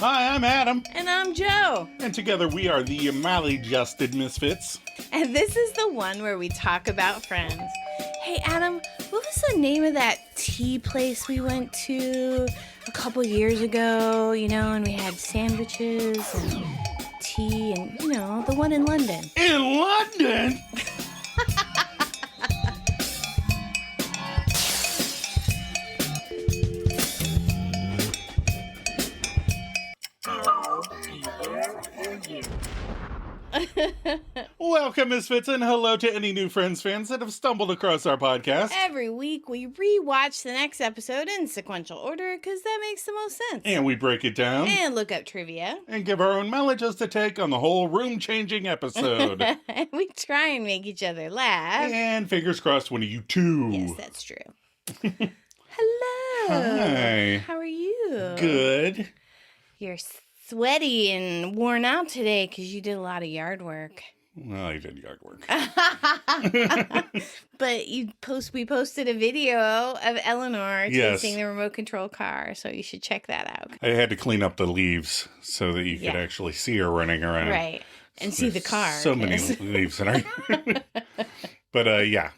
Hi, I'm Adam. And I'm Joe. And together we are the Maladjusted Misfits. And this is the one where we talk about friends. Hey, Adam, what was the name of that tea place we went to a couple years ago, and we had sandwiches and tea and, the one in London? In London? Welcome, Misfits, and hello to any new Friends fans that have stumbled across our podcast. Every week, we rewatch the next episode in sequential order because that makes the most sense. And we break it down. And look up trivia. And give our own maladjusted take on the whole room-changing episode. And we try and make each other laugh. And fingers crossed, one of you too. Yes, that's true. Hello. Hi. How are you? Good. You're sweaty and worn out today because you did a lot of yard work. Well, I did yard work. But we posted a video of Eleanor chasing the remote control car, so you should check that out. I had to clean up the leaves so that you could actually see her running around. Right, and see the car. So many leaves in her. But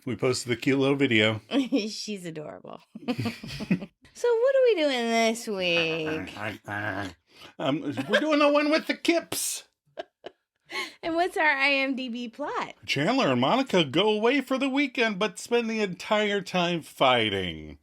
we posted the cute little video. She's adorable. So what are we doing this week? We're doing the one with the Kips. And what's our IMDb plot? Chandler and Monica go away for the weekend, but spend the entire time fighting.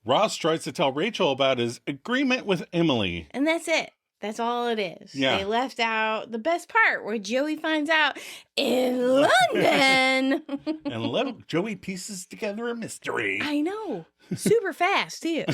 Ross tries to tell Rachel about his agreement with Emily. And that's it. That's all it is. Yeah. They left out the best part where Joey finds out in London. And Joey pieces together a mystery. I know. Super fast, too.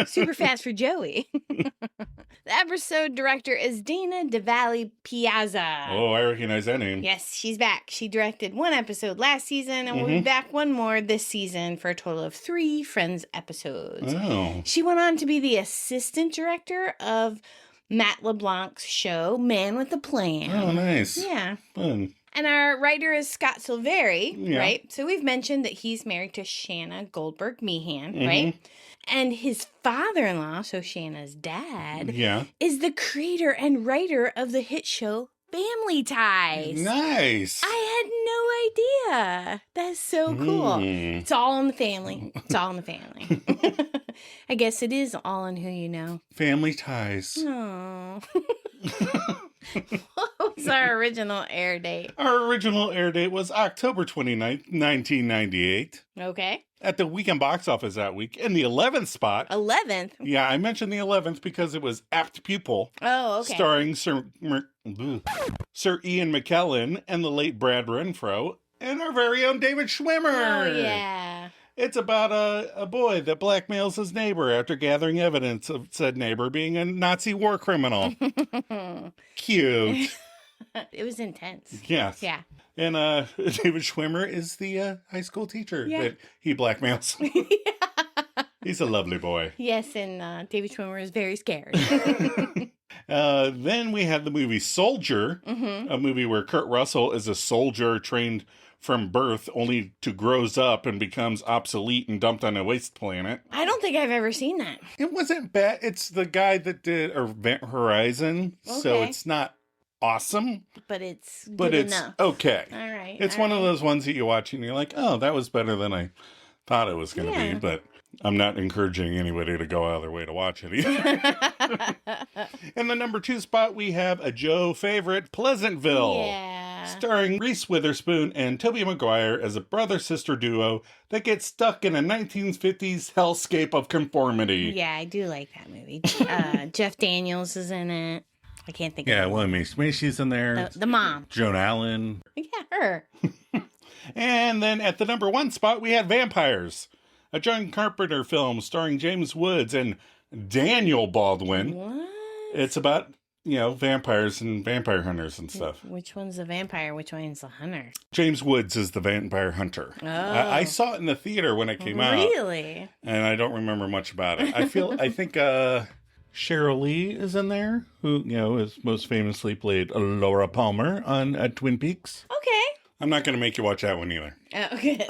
Super fast for Joey. The episode director is Dana DeValle Piazza. Oh, I recognize that name. Yes, she's back. She directed one episode last season and will be back one more this season for a total of 3 Friends episodes. Oh. She went on to be the assistant director of Matt LeBlanc's show, Man with a Plan. Oh, nice. Yeah. Fun. And our writer is Scott Silveri, right? So we've mentioned that he's married to Shanna Goldberg Meehan, right? And his father-in-law, so Shanna's dad, is the creator and writer of the hit show Family Ties. Nice. I had no idea. That's so cool. It's all in the family. It's all in the family. I guess it is all in who you know. Family Ties. Oh. What was our original air date? Our original air date was October 29th, 1998. Okay. At the weekend box office that week, in the 11th spot. 11th? Yeah, I mentioned the 11th because it was Apt Pupil. Oh, okay. Starring Sir Ian McKellen and the late Brad Renfro and our very own David Schwimmer. Oh, yeah. It's about a boy that blackmails his neighbor after gathering evidence of said neighbor being a Nazi war criminal. Cute. It was intense. Yes. Yeah. And David Schwimmer is the high school teacher that he blackmails. He's a lovely boy. Yes, and David Schwimmer is very scared. Then we had the movie Soldier, a movie where Kurt Russell is a soldier trained from birth only to grows up and becomes obsolete and dumped on a waste planet. I don't think I've ever seen that. It wasn't bad. It's the guy that did Event Horizon, so it's not awesome. But it's good enough. Okay. All right. It's one of those ones that you watch and you're like, oh, that was better than I thought it was going to be, but I'm not encouraging anybody to go out of their way to watch it either. In the number 2 spot, we have a Joe favorite, Pleasantville. Yeah. Starring Reese Witherspoon and Tobey Maguire as a brother-sister duo that gets stuck in a 1950s hellscape of conformity. Yeah, I do like that movie. Jeff Daniels is in it. I can't think of it. Yeah, William Macy's in there. The mom. Joan Allen. Yeah, her. And then at the number 1 spot, we had Vampires, a John Carpenter film starring James Woods and Daniel Baldwin. What? It's about, vampires and vampire hunters and stuff. Which one's the vampire? Which one's the hunter? James Woods is the vampire hunter. Oh. I saw it in the theater when it came out. Really? And I don't remember much about it. I think Cheryl Lee is in there, who, is most famously played Laura Palmer on Twin Peaks. Okay. I'm not going to make you watch that one either. Oh, good.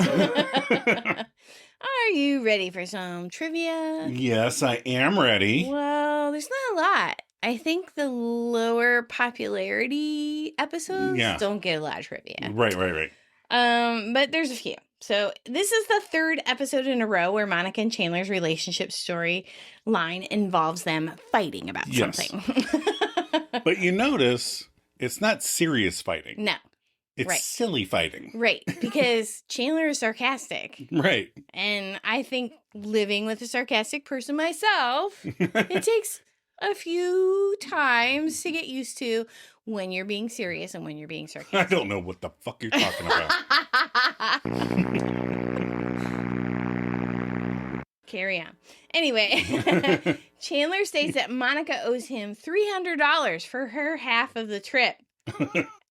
Are you ready for some trivia? Yes, I am ready. Well, there's not a lot. I think the lower popularity episodes don't get a lot of trivia. Right. But there's a few. So this is the third episode in a row where Monica and Chandler's relationship story line involves them fighting about something. But you notice it's not serious fighting. No. It's silly fighting. Right. Because Chandler is sarcastic. Right. And I think living with a sarcastic person myself, it takes a few times to get used to when you're being serious and when you're being sarcastic. I don't know what the fuck you're talking about. Carry on. Anyway, Chandler states that Monica owes him $300 for her half of the trip.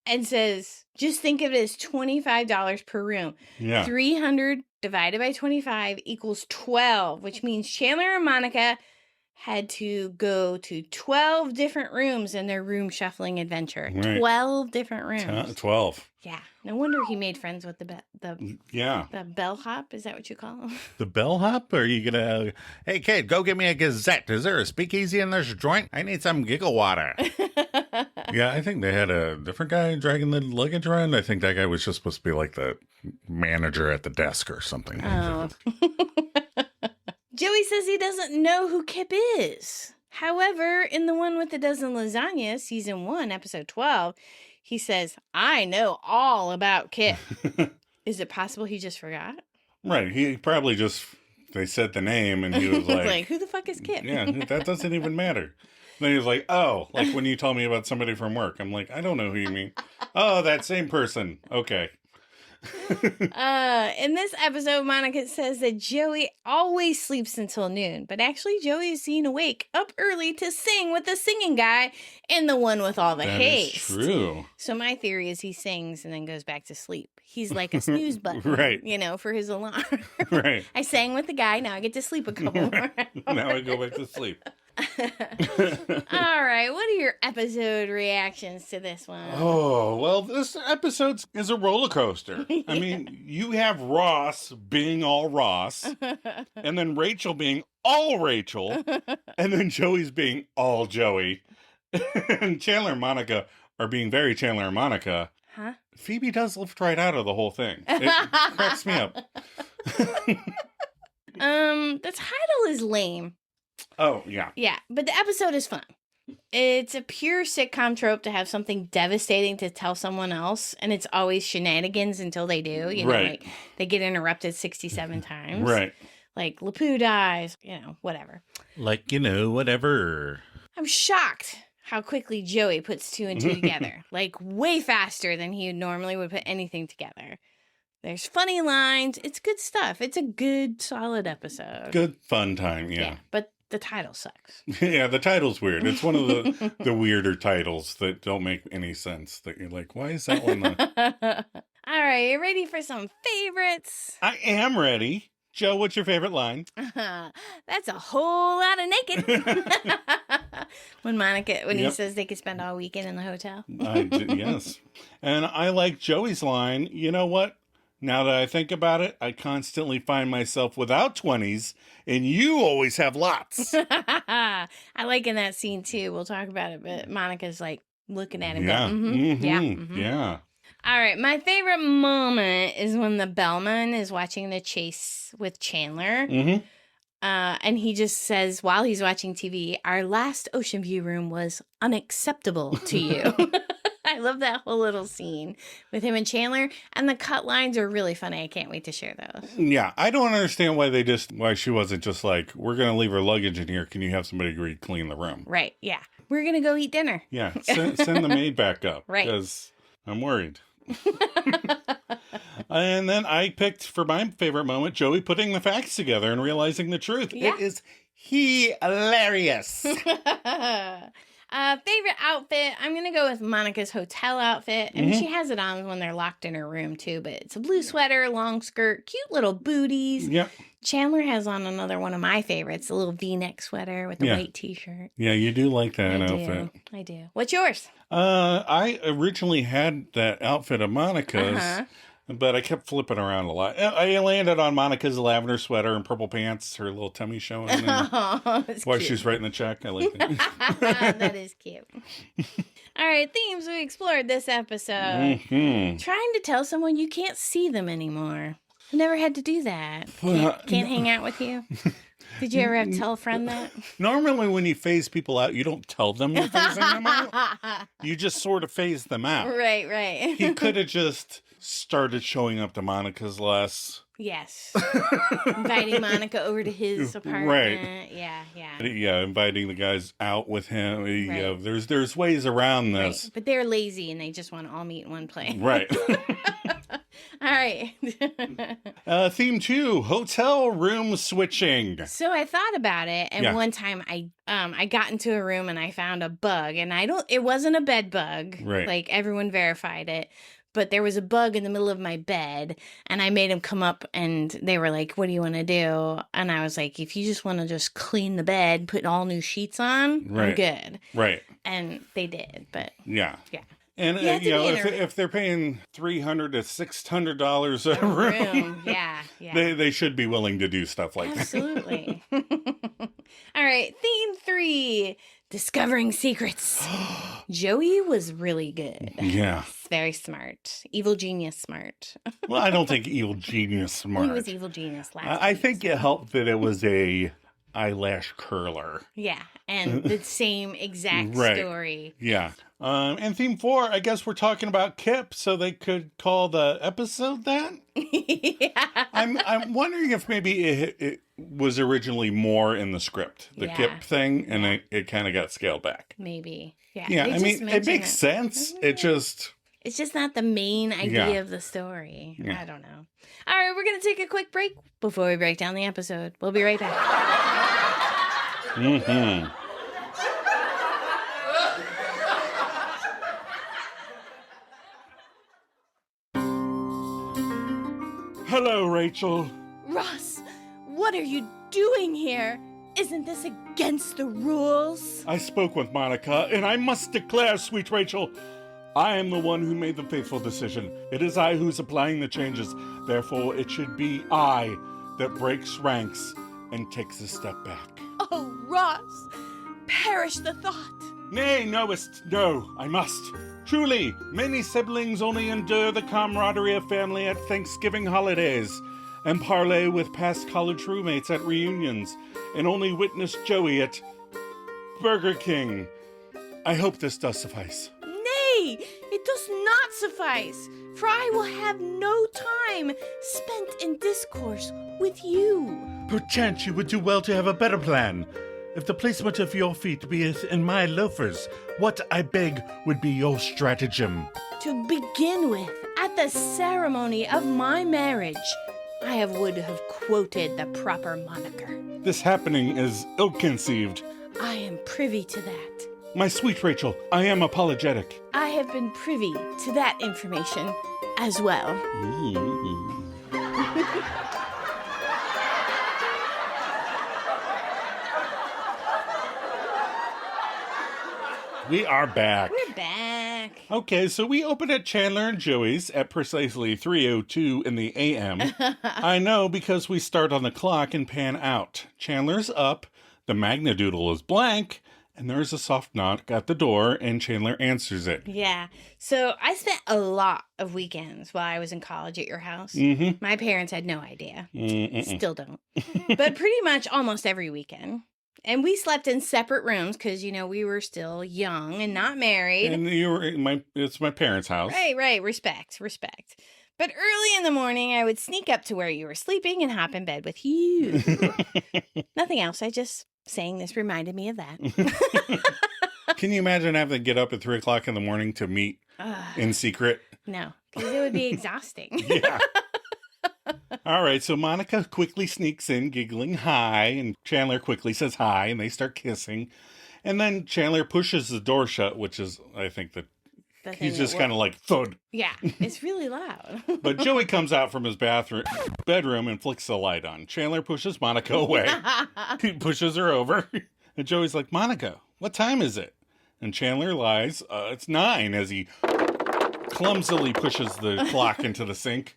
And says, just think of it as $25 per room. Yeah. 300 divided by 25 equals 12, which means Chandler and Monica had to go to 12 different rooms in their room shuffling adventure. Right. 12 different rooms. 12. Yeah. No wonder he made friends with the bellhop. Is that what you call him? The bellhop? Are you going to, hey, kid, go get me a Gazette. Is there a speakeasy in this joint? I need some giggle water. Yeah, I think they had a different guy dragging the luggage around. I think that guy was just supposed to be like the manager at the desk or something. Oh. Joey says he doesn't know who Kip is. However, in the one with the dozen lasagna, season 1, episode 12, he says, I know all about Kip. Is it possible he just forgot? Right. He probably just, they said the name and he was like, who the fuck is Kip? Yeah, that doesn't even matter. Then he was like, oh, like when you told me about somebody from work. I'm like, I don't know who you mean. Oh, that same person. Okay. In this episode, Monica says that Joey always sleeps until noon, but actually Joey is seen awake up early to sing with the singing guy and the one with all the haste. That is true. So my theory is he sings and then goes back to sleep. He's like a snooze button, right? You know, for his alarm. Right. I sang with the guy. Now I get to sleep a couple more hours. Now I go back to sleep. All right, what are your episode reactions to this one? Oh, well, this episode is a roller coaster. I mean, you have Ross being all Ross, and then Rachel being all Rachel, and then Joey's being all Joey, and Chandler and Monica are being very Chandler and Monica. Huh? Phoebe does lift right out of the whole thing. It cracks me up. The title is lame. Oh, yeah. Yeah, but the episode is fun. It's a pure sitcom trope to have something devastating to tell someone else, and it's always shenanigans until they do. You know, like they get interrupted 67 times. Right. Like LePoo dies, you know, whatever. Like, you know, whatever. I'm shocked how quickly Joey puts 2 and 2 together. Like, way faster than he normally would put anything together. There's funny lines. It's good stuff. It's a good, solid episode. Good, fun time, yeah. But the title sucks. Yeah, the title's weird. It's one of the weirder titles that don't make any sense. That you're like, why is that one not? All right, you ready for some favorites? I am ready. Joe, what's your favorite line? That's a whole lot of naked. When he says they could spend all weekend in the hotel. Yes. And I like Joey's line, you know what? Now that I think about it, I constantly find myself without 20s, and you always have lots. I like in that scene, too. We'll talk about it, but Monica's like looking at him. Yeah. Yeah. All right. My favorite moment is when the bellman is watching the chase with Chandler. And he just says, while he's watching TV, our last ocean view room was unacceptable to you. I love that whole little scene with him and Chandler, and the cut lines are really funny. I can't wait to share those. Yeah, I don't understand why she wasn't just like, we're going to leave her luggage in here. Can you have somebody clean the room? Right, yeah. We're going to go eat dinner. Yeah, send the maid back up. Right. Because I'm worried. And then I picked, for my favorite moment, Joey putting the facts together and realizing the truth. Yeah. It is hilarious. Favorite outfit, I'm going to go with Monica's hotel outfit. I mean, she has it on when they're locked in her room, too. But it's a blue sweater, long skirt, cute little booties. Yep. Chandler has on another one of my favorites, a little V-neck sweater with a white T-shirt. Yeah, you do like that outfit. I do. What's yours? I originally had that outfit of Monica's. But I kept flipping around a lot. I landed on Monica's lavender sweater and purple pants, her little tummy showing. While she's writing the check. I like that. That is cute. All right, themes we explored this episode. Trying to tell someone you can't see them anymore. I never had to do that. Can't hang out with you. Did you ever have to tell a friend that? Normally when you phase people out, you don't tell them you're phasing them out. You just sort of phase them out. Right. He could have just started showing up to Monica's less. Yes. Inviting Monica over to his apartment. Right. Yeah. Inviting the guys out with him. Right. There's ways around this. Right. But they're lazy and they just want to all meet in one place. Right. All right. Theme 2, hotel room switching. So I thought about it, and one time I got into a room and I found a bug, and it wasn't a bed bug. Right. Like everyone verified it. But there was a bug in the middle of my bed, and I made them come up, and they were like, what do you want to do? And I was like, if you just want to just clean the bed, put all new sheets on, I'm good. Right. And they did, but... Yeah. And, if they're paying $300 to $600 a room, they should be willing to do stuff like that. Absolutely. All right, theme 3, discovering secrets. Joey was really good. Yeah. Very smart. Evil genius smart. Well, I don't think evil genius smart. He was evil genius last I think it helped that it was a eyelash curler. Yeah, and the same exact story. Yeah. And theme 4, I guess we're talking about Kips, so they could call the episode that? Yeah. I'm wondering if maybe it was originally more in the script, the Kip thing, and it kind of got scaled back. Maybe. Yeah. Yeah, I mean, it makes sense. It's just not the main idea of the story. Yeah. I don't know. All right, we're going to take a quick break before we break down the episode. We'll be right back. Hello, Rachel. Ross, what are you doing here? Isn't this against the rules? I spoke with Monica, and I must declare, sweet Rachel, I am the one who made the faithful decision. It is I who's applying the changes. Therefore, it should be I that breaks ranks and takes a step back. Oh, Ross, perish the thought. Nay, knowest, no, I must. Truly, many siblings only endure the camaraderie of family at Thanksgiving holidays, and parley with past college roommates at reunions, and only witness Joey at Burger King. I hope this does suffice. Nay, it does not suffice, for I will have no time spent in discourse with you. Perchance you would do well to have a better plan. If the placement of your feet be in my loafers, what, I beg, would be your stratagem? To begin with, at the ceremony of my marriage, I would have quoted the proper moniker. This happening is ill-conceived. I am privy to that. My sweet Rachel, I am apologetic. I have been privy to that information as well. We are back. We're back. Okay, so we open at Chandler and Joey's at precisely 3:02 in the a.m. I know because we start on the clock and pan out. Chandler's up, the Magnadoodle is blank, and there's a soft knock at the door, and Chandler answers it. Yeah. So I spent a lot of weekends while I was in college at your house. My parents had no idea. Still don't. But pretty much almost every weekend. And we slept in separate rooms because, we were still young and not married. And it's my parents' house. Right. Respect. But early in the morning, I would sneak up to where you were sleeping and hop in bed with you. Nothing else. I just saying this reminded me of that. Can you imagine having to get up at 3 o'clock in the morning to meet in secret? No, because it would be exhausting. Yeah. All right, so Monica quickly sneaks in, giggling hi, and Chandler quickly says hi, and they start kissing. And then Chandler pushes the door shut, which is, I think, he's just kind of like, thud. Yeah, it's really loud. But Joey comes out from his bedroom and flicks the light on. Chandler pushes Monica away. He pushes her over. And Joey's like, Monica, what time is it? And Chandler lies, it's 9, as he clumsily pushes the clock into the sink.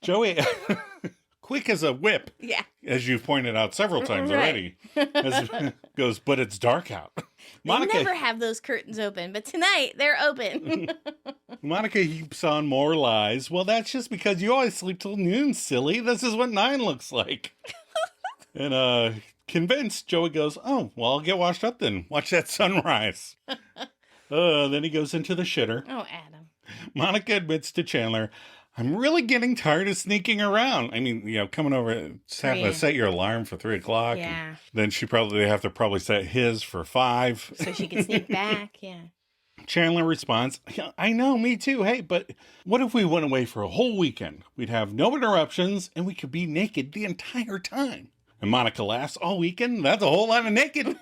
Joey, quick as a whip, as you've pointed out several times already, goes, but it's dark out. Monica, they never have those curtains open, but tonight they're open. Monica heaps on more lies. Well, that's just because you always sleep till noon, silly. This is what 9 looks like. And convinced, Joey goes, oh, well, I'll get washed up then. Watch that sunrise. Then he goes into the shitter. Oh, Adam. Monica admits to Chandler, I'm really getting tired of sneaking around. I mean, coming over, having to set your alarm for 3 o'clock. Yeah. Then they have to set his for 5. So she can sneak back, yeah. Chandler responds, I know, me too. Hey, but what if we went away for a whole weekend? We'd have no interruptions and we could be naked the entire time. And Monica laughs, all weekend? That's a whole lot of naked.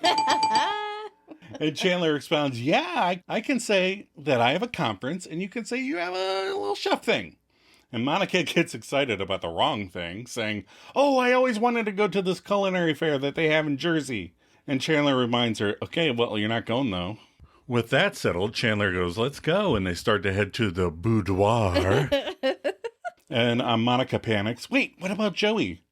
And Chandler expounds, I can say that I have a conference and you can say you have a little chef thing. And Monica gets excited about the wrong thing, saying, oh, I always wanted to go to this culinary fair that they have in Jersey. And Chandler reminds her, okay, well, you're not going, though. With that settled, Chandler goes, let's go. And they start to head to the boudoir. And Monica panics, wait, what about Joey?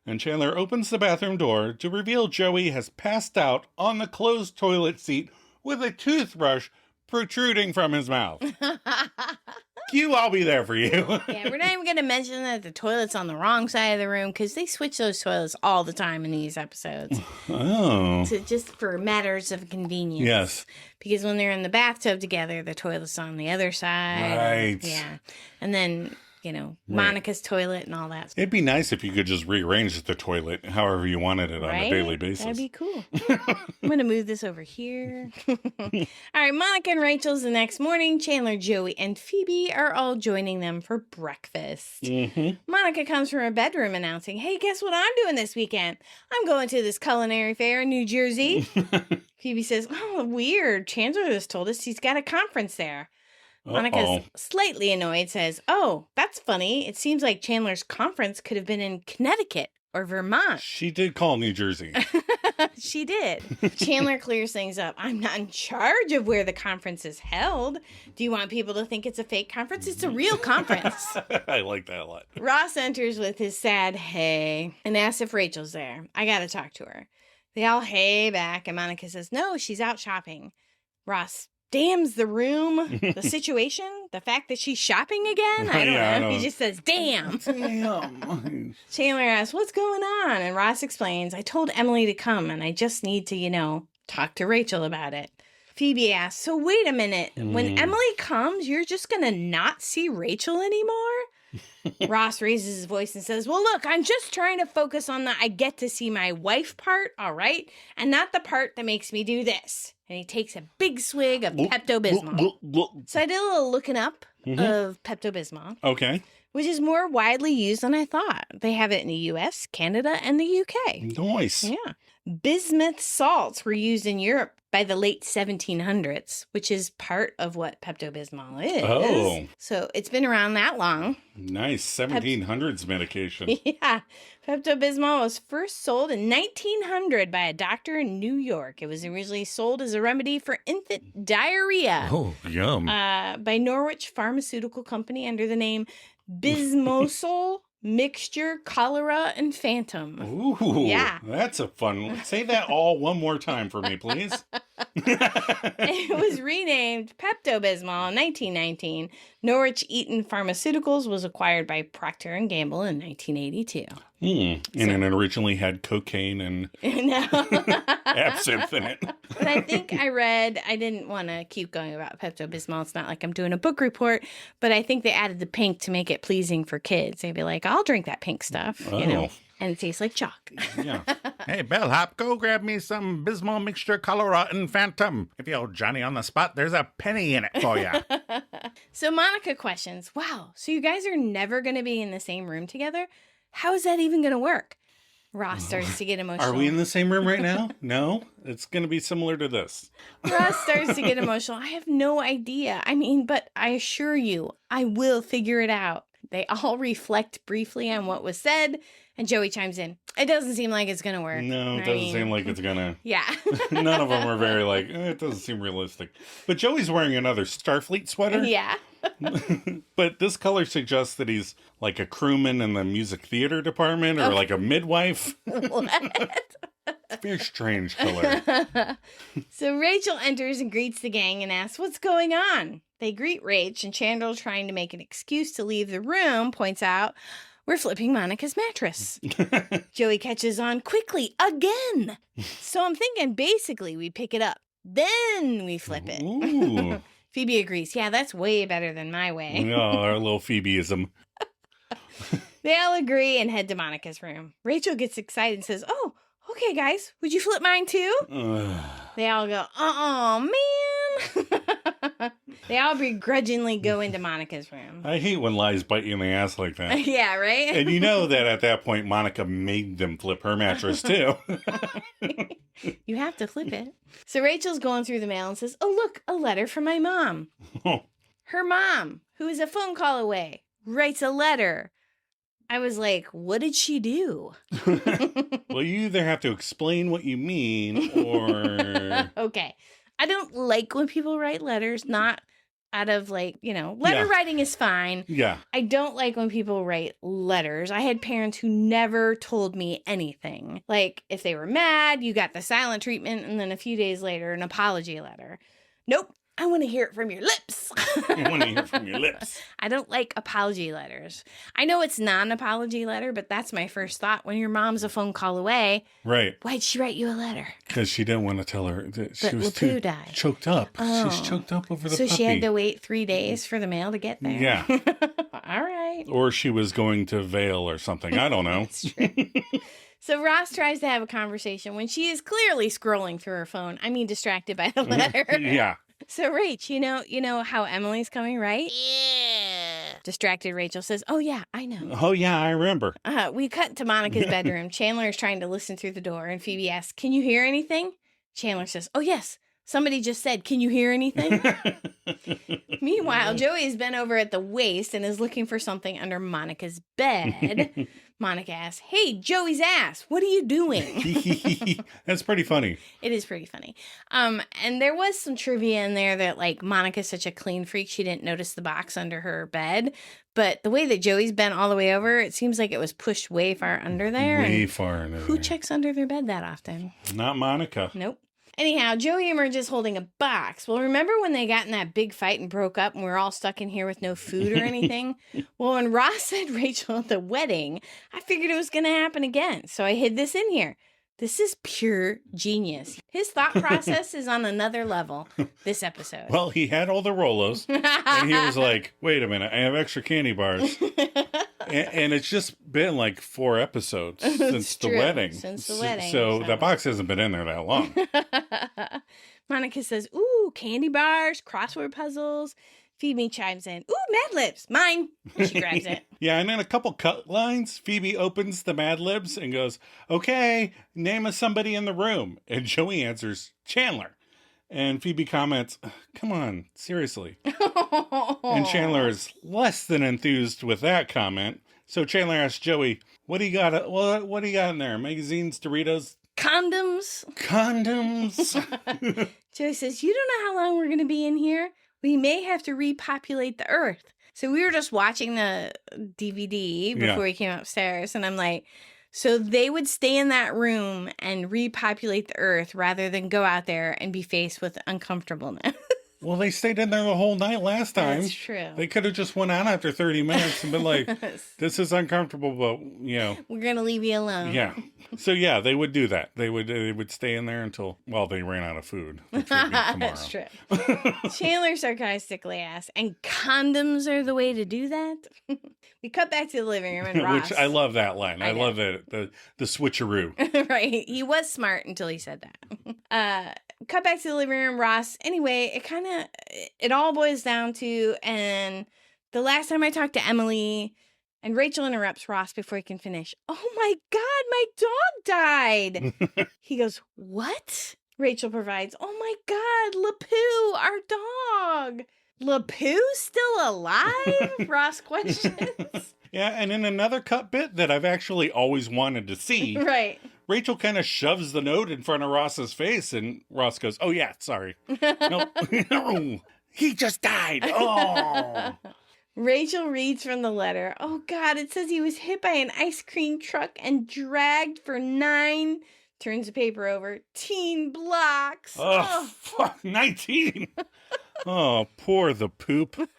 And Chandler opens the bathroom door to reveal Joey has passed out on the closed toilet seat with a toothbrush protruding from his mouth. I'll be there for you. Yeah, we're not even going to mention that the toilet's on the wrong side of the room because they switch those toilets all the time in these episodes. Oh. Just for matters of convenience. Yes. Because when they're in the bathtub together, the toilet's on the other side. Right. Yeah. And then, Monica's toilet and all that. It'd be nice if you could just rearrange the toilet however you wanted it on a daily basis. That'd be cool. I'm going to move this over here. All right, Monica and Rachel's the next morning. Chandler, Joey, and Phoebe are all joining them for breakfast. Mm-hmm. Monica comes from her bedroom announcing, hey, guess what I'm doing this weekend? I'm going to this culinary fair in New Jersey. Phoebe says, oh, weird. Chandler just told us he's got a conference there. Monica's slightly annoyed, says, oh, that's funny. It seems like Chandler's conference could have been in Connecticut or Vermont. She did call New Jersey. She did. Chandler clears things up. I'm not in charge of where the conference is held. Do you want people to think it's a fake conference? It's a real conference. I like that a lot. Ross enters with his sad hey and asks if Rachel's there. I got to talk to her. They all hey back, and Monica says, no, she's out shopping. Ross damns the room, the situation, the fact that she's shopping again. I don't know. He just says, damn. Damn. Chandler asks, what's going on? And Ross explains, I told Emily to come and I just need to, talk to Rachel about it. Phoebe asks, so wait a minute. When Emily comes, you're just going to not see Rachel anymore? Ross raises his voice and says, well, look, I'm just trying to focus on the I get to see my wife part, all right? And not the part that makes me do this. And he takes a big swig of Pepto-Bismol. So I did a little looking up of Pepto-Bismol. Okay. Which is more widely used than I thought. They have it in the U.S., Canada, and the UK. Nice. Yeah. Bismuth salts were used in Europe by the late 1700s, which is part of what Pepto-Bismol is. Oh. So it's been around that long. Nice. 1700s medication. Yeah. Pepto-Bismol was first sold in 1900 by a doctor in New York. It was originally sold as a remedy for infant diarrhea. Oh, yum. By Norwich Pharmaceutical Company under the name Bismosol Mixture, Cholera, and Phantom. Ooh, yeah. That's a fun one. Say that all one more time for me, please. It was renamed Pepto-Bismol in 1919. Norwich Eaton Pharmaceuticals was acquired by Procter & Gamble in 1982. And it originally had cocaine and absinthe in it. But I think I didn't want to keep going about Pepto-Bismol. It's not like I'm doing a book report, but I think they added the pink to make it pleasing for kids. They'd be like, I'll drink that pink stuff, and it tastes like chalk. Yeah. Hey, bellhop, go grab me some Bismol mixture, cholera, and Phantom. If you're Johnny on the spot, there's a penny in it for you. So Monica questions, wow, so you guys are never going to be in the same room together? How is that even going to work? Ross starts to get emotional. Are we in the same room right now? No? It's going to be similar to this. Ross starts to get emotional. I have no idea. But I assure you, I will figure it out. They all reflect briefly on what was said, and Joey chimes in. It doesn't seem like it's going to work. No, it doesn't seem like it's going to. Yeah. None of them are very it doesn't seem realistic. But Joey's wearing another Starfleet sweater. Yeah. But this color suggests that he's like a crewman in the music theater department or like a midwife. What? Very strange color. So Rachel enters and greets the gang and asks, what's going on? They greet Rach, and Chandler, trying to make an excuse to leave the room, points out, we're flipping Monica's mattress. Joey catches on quickly again. So I'm thinking basically we pick it up, then we flip it. Ooh. Phoebe agrees. Yeah, that's way better than my way. Oh, our little Phoebeism. They all agree and head to Monica's room. Rachel gets excited and says, oh, okay, guys, would you flip mine too? They all go, man. They all begrudgingly go into Monica's room. I hate when lies bite you in the ass like that. Yeah, right? And you know that at that point, Monica made them flip her mattress too. You have to flip it. So Rachel's going through the mail and says, oh, look, a letter from my mom. Her mom, who is a phone call away, writes a letter. I was like, what did she do? Well, you either have to explain what you mean or... Okay. I don't like when people write letters, not out of letter writing is fine. Yeah. I don't like when people write letters. I had parents who never told me anything. Like, if they were mad, you got the silent treatment, and then a few days later, an apology letter. Nope. I want to hear it from your lips. I want to hear it from your lips. I don't like apology letters. I know it's not an apology letter, but that's my first thought. When your mom's a phone call away, right? Why'd she write you a letter? Because she didn't want to tell her that she was too too died. Choked up. Oh. She's choked up over the puppy. puppy. She had to wait 3 days for the mail to get there. Yeah. All right. Or she was going to Vail or something. I don't know. That's true. So Ross tries to have a conversation when she is clearly scrolling through her phone. I mean, distracted by the letter. Yeah. So, Rach, you know how Emily's coming, right? Yeah. Distracted Rachel says, oh, yeah, I know. Oh, yeah, I remember. We cut to Monica's bedroom. Chandler is trying to listen through the door, and Phoebe asks, can you hear anything? Chandler says, oh, yes. Somebody just said, can you hear anything? Meanwhile, Joey has been over at the waist and is looking for something under Monica's bed. Monica asks, hey, Joey's ass, what are you doing? That's pretty funny. It is pretty funny. And there was some trivia in there that, like, Monica's such a clean freak, she didn't notice the box under her bed. But the way that Joey's bent all the way over, it seems like it was pushed way far under there. Way far under Who there. checks under their bed that often? Not Monica. Nope. Anyhow, Joey emerges holding a box. Well, remember when they got in that big fight and broke up and we were all stuck in here with no food or anything? Well, when Ross said Rachel at the wedding, I figured it was going to happen again. So I hid this in here. This is pure genius. His thought process is on another level this episode. Well, he had all the Rolos, and he was like, wait a minute, I have extra candy bars. and it's just been like 4 episodes since the wedding. Since the wedding. So that box hasn't been in there that long. Monica says, ooh, candy bars, crossword puzzles. Phoebe chimes in, ooh, Mad Libs, mine. And she grabs it. Yeah, and in a couple cut lines, Phoebe opens the Mad Libs and goes, okay, name us somebody in the room. And Joey answers, Chandler. And Phoebe comments, come on, seriously. And Chandler is less than enthused with that comment. So Chandler asks Joey, what do you got? What do you got in there? Magazines, Doritos? Condoms. Joey says, you don't know how long we're going to be in here. We may have to repopulate the earth. So we were just watching the DVD before we came upstairs. And I'm like, so they would stay in that room and repopulate the earth rather than go out there and be faced with uncomfortableness. Well, they stayed in there the whole night last time. That's true. They could have just went out after 30 minutes and been like, this is uncomfortable, but, you know. We're going to leave you alone. Yeah. So, yeah, they would do that. They would stay in there until, well, they ran out of food. Which would be tomorrow. That's true. Chandler sarcastically asks, and condoms are the way to do that? We cut back to the living room and Ross. Which I love that line. I love it. The switcheroo. Right. He was smart until he said that. Cut back to the living room, Ross. Anyway, it all boils down to, and the last time I talked to Emily, and Rachel interrupts Ross before he can finish. Oh my God, my dog died. He goes, what? Rachel provides, oh my God, Lapoo, our dog. Lapoo's still alive? Ross questions. Yeah, and in another cut bit that I've actually always wanted to see. Right. Rachel kind of shoves the note in front of Ross's face, and Ross goes, oh, yeah, sorry. No, he just died. Oh. Rachel reads from the letter. Oh, God, it says he was hit by an ice cream truck and dragged for 9, turns the paper over, teen blocks. Oh, fuck, 19. Oh, poor the poop.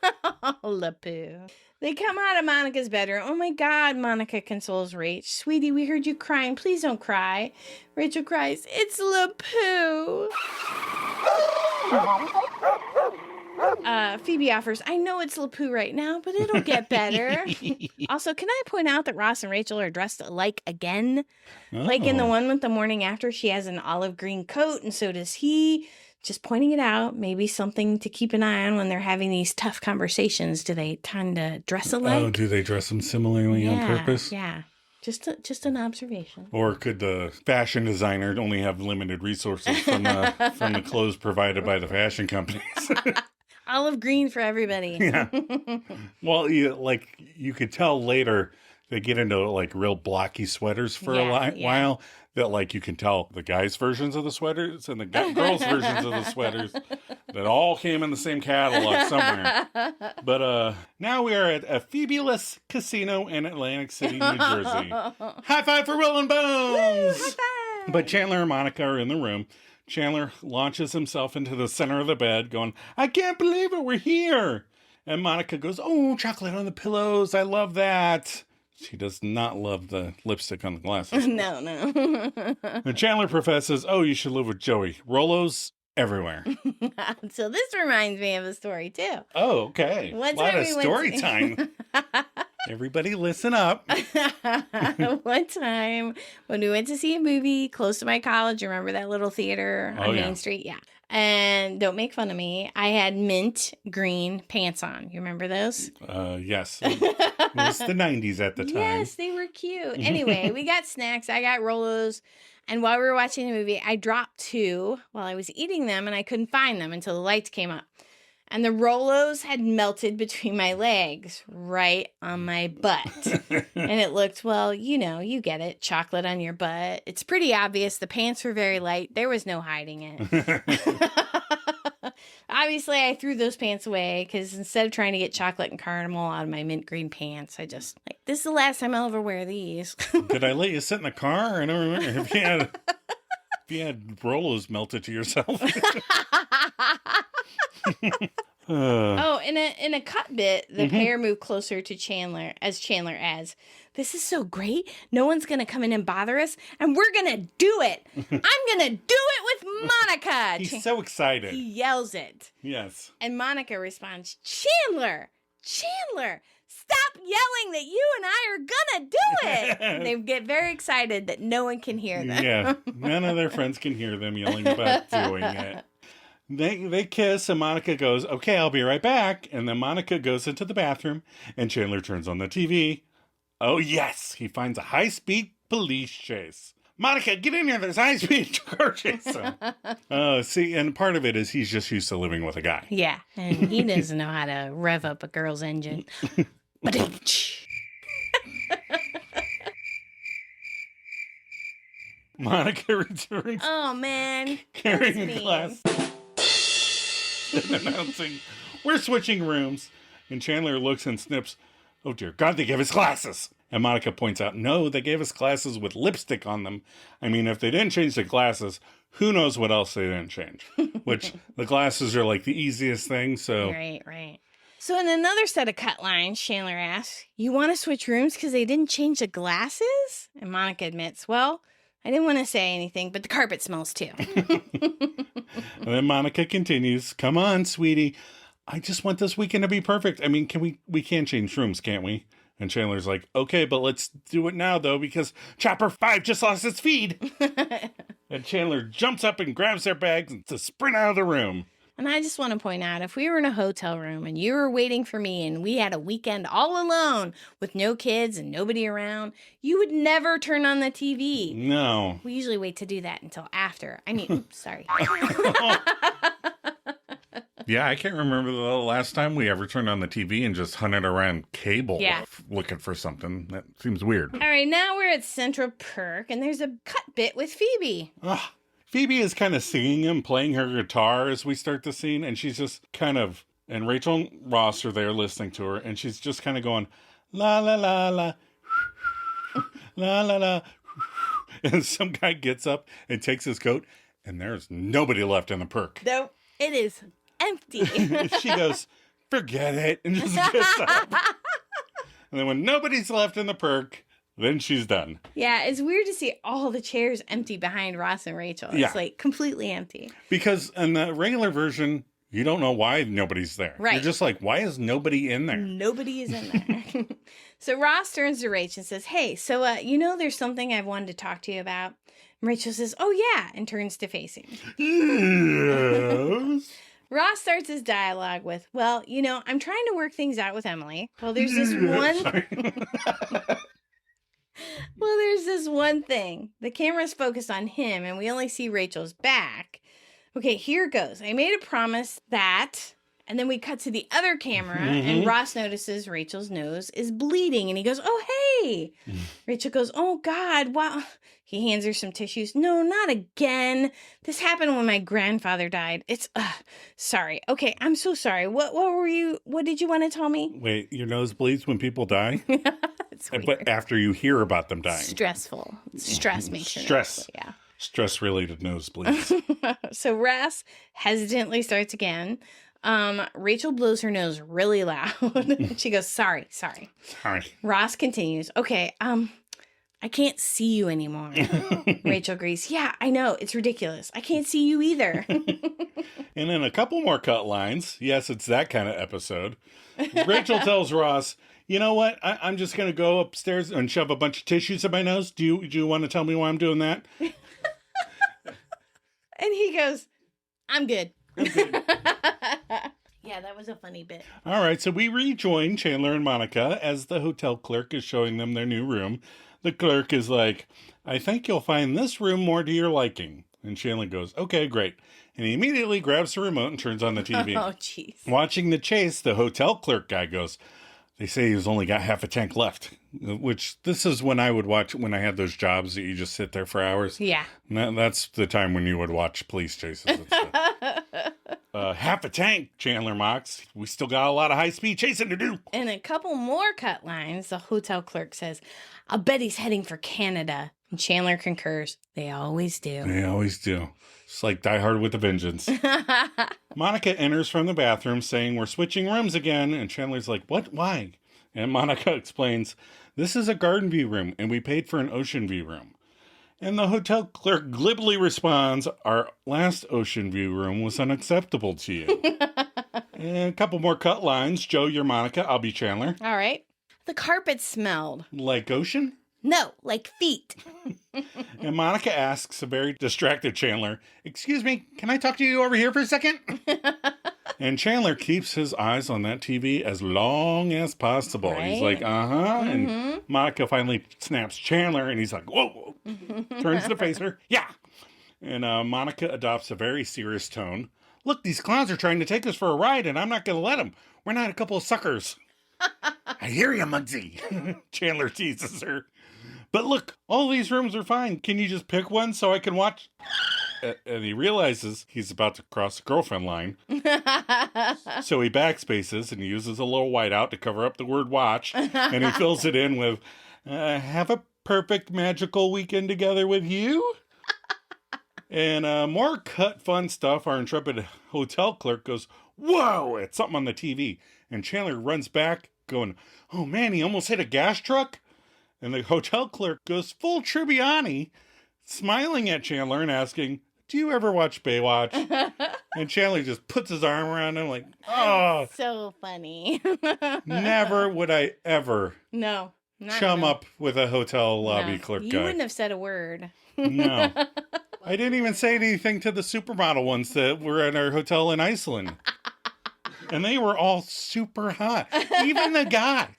Oh, the poo. They come out of Monica's bedroom. Oh, my God, Monica consoles Rach. Sweetie, we heard you crying. Please don't cry. Rachel cries, it's LaPoo. Phoebe offers, I know it's LaPoo right now, but it'll get better. Also, can I point out that Ross and Rachel are dressed alike again? Oh. Like in the one with the morning after, she has an olive green coat, and so does he. Just pointing it out, maybe something to keep an eye on when they're having these tough conversations. Do they tend to dress alike? Oh, do they dress them similarly on purpose? Yeah. Just an observation. Or could the fashion designer only have limited resources from the clothes provided by the fashion companies? Olive green for everybody. Yeah. Well, you could tell later they get into like real blocky sweaters for a while. That like you can tell the guys' versions of the sweaters and the girls' versions of the sweaters that all came in the same catalog somewhere. But now we are at a Phoebe-less casino in Atlantic City, New Jersey. High five for Will and Bones! Woo, high five! But Chandler and Monica are in the room. Chandler launches himself into the center of the bed going, I can't believe it, we're here! And Monica goes, oh, chocolate on the pillows, I love that. She does not love the lipstick on the glasses. No. And Chandler professes, oh, you should live with Joey. Rolos everywhere. So this reminds me of a story, too. Oh, okay. A lot of story time. Everybody listen up. One time when we went to see a movie close to my college, remember that little theater on Main Street? Yeah. And don't make fun of me. I had mint green pants on. You remember those? Yes. It was the 90s at the time. Yes, they were cute. Anyway, we got snacks. I got Rolos. And while we were watching the movie, I dropped 2 while I was eating them, and I couldn't find them until the lights came up. And the Rolos had melted between my legs, right on my butt. And it looked, well, you get it, chocolate on your butt. It's pretty obvious. The pants were very light. There was no hiding it. Obviously, I threw those pants away because instead of trying to get chocolate and caramel out of my mint green pants, I just, this is the last time I'll ever wear these. Did I let you sit in the car? I don't remember. If you had Rolos melted to yourself. In a cut bit, the pair move closer to Chandler as Chandler adds, this is so great. No one's going to come in and bother us, and we're going to do it. I'm going to do it with Monica. He's so excited. He yells it. Yes. And Monica responds, Chandler, stop yelling that you and I are going to do it. And they get very excited that no one can hear them. Yeah, none of their friends can hear them yelling about doing it. They kiss, and Monica goes, okay, I'll be right back. And then Monica goes into the bathroom, and Chandler turns on the TV. Oh, yes, he finds a high-speed police chase. Monica, get in here, there's a high-speed car chase. See, and part of it is he's just used to living with a guy. Yeah, and he doesn't know how to rev up a girl's engine. Monica returns. Oh, man. Carrying a glass. And announcing, we're switching rooms. And Chandler looks and snips, oh dear God, they gave us glasses. And Monica points out, no, they gave us glasses with lipstick on them. I mean, if they didn't change the glasses, who knows what else they didn't change. Which, the glasses are like the easiest thing, so. Right. So in another set of cut lines, Chandler asks, you want to switch rooms because they didn't change the glasses? And Monica admits, well, I didn't want to say anything, but the carpet smells too. And then Monica continues, come on, sweetie. I just want this weekend to be perfect. I mean, we can change rooms, can't we? And Chandler's like, okay, but let's do it now, though, because Chopper 5 just lost its feed. And Chandler jumps up and grabs their bags and to sprint out of the room. And I just want to point out, if we were in a hotel room and you were waiting for me and we had a weekend all alone with no kids and nobody around, you would never turn on the TV. No. We usually wait to do that until after. I mean, oops, sorry. Yeah, I can't remember the last time we ever turned on the TV and just hunted around cable looking for something. That seems weird. All right, now we're at Central Perk, and there's a cut bit with Phoebe. Phoebe is kind of singing and playing her guitar as we start the scene, and she's just kind of And Rachel and Ross are there listening to her, and she's just kind of going, la, la, la, la, la, la, la. And some guy gets up and takes his coat, and there's nobody left in the perk. No, it is empty. She goes, forget it, and just gets up. And then when nobody's left in the perk, then she's done. Yeah, it's weird to see all the chairs empty behind Ross and Rachel. It's like completely empty. Because in the regular version, you don't know why nobody's there. Right. You're just like, why is nobody in there? Nobody is in there. So Ross turns to Rachel and says, hey, so there's something I've wanted to talk to you about. And Rachel says, oh, yeah, and turns to face him. Yes. Ross starts his dialogue with, well, I'm trying to work things out with Emily. Well, there's this one thing. The camera's focused on him, and we only see Rachel's back. Okay, here goes. I made a promise that... And then we cut to the other camera, and Ross notices Rachel's nose is bleeding, and he goes, oh, hey. Rachel goes, oh, God, wow. He hands her some tissues. No, not again. This happened when my grandfather died. It's, sorry. Okay, I'm so sorry. What did you want to tell me? Wait, your nose bleeds when people die? It's weird. But after you hear about them dying. Stressful. Stress makes your Stress. nose, yeah. Stress-related nosebleeds. So Ross hesitantly starts again. Rachel blows her nose really loud. She goes, sorry. Ross continues, okay, I can't see you anymore. Rachel agrees, yeah, I know, it's ridiculous. I can't see you either. And then a couple more cut lines. Yes, it's that kind of episode. Rachel tells Ross, you know what? I'm just going to go upstairs and shove a bunch of tissues in my nose. Do you want to tell me why I'm doing that? And he goes, I'm good. Yeah, that was a funny bit. All right, so we rejoin Chandler and Monica as the hotel clerk is showing them their new room. The clerk is like, I think you'll find this room more to your liking. And Chandler goes, okay, great. And he immediately grabs the remote and turns on the TV. Oh, jeez. Watching the chase, the hotel clerk guy goes, they say he's only got half a tank left, which this is when I would watch when I had those jobs that you just sit there for hours. Yeah. That's the time when you would watch police chases and stuff. Half a tank, Chandler mocks. We still got a lot of high-speed chasing to do. And a couple more cut lines, the hotel clerk says, I'll bet he's heading for Canada. And Chandler concurs, they always do. They always do. It's like Die Hard with a Vengeance. Monica enters from the bathroom saying, we're switching rooms again. And Chandler's like, what? Why? And Monica explains, this is a garden view room, and we paid for an ocean view room. And the hotel clerk glibly responds, our last ocean view room was unacceptable to you. And a couple more cut lines. Joe, you're Monica. I'll be Chandler. All right. The carpet smelled. Like ocean? No, like feet. And Monica asks a very distracted Chandler, excuse me, can I talk to you over here for a second? And Chandler keeps his eyes on that TV as long as possible. Right? He's like, uh-huh. Mm-hmm. And Monica finally snaps Chandler, and he's like, whoa. Turns to face her. Yeah. And Monica adopts a very serious tone. Look, these clowns are trying to take us for a ride, and I'm not going to let them. We're not a couple of suckers. I hear you, Muggsy. Chandler teases her. But look, all these rooms are fine. Can you just pick one so I can watch? And he realizes he's about to cross the girlfriend line. So he backspaces and uses a little whiteout to cover up the word watch. And he fills it in with, have a perfect magical weekend together with you. And more cut fun stuff. Our intrepid hotel clerk goes, whoa, at something on the TV. And Chandler runs back going, oh man, he almost hit a gas truck. And the hotel clerk goes full Tribbiani, smiling at Chandler and asking, do you ever watch Baywatch? And Chandler just puts his arm around him like, oh. So funny. Never would I ever chum up with a hotel lobby clerk guy. You wouldn't have said a word. No. I didn't even say anything to the supermodel ones that were at our hotel in Iceland. And they were all super hot. Even the guys.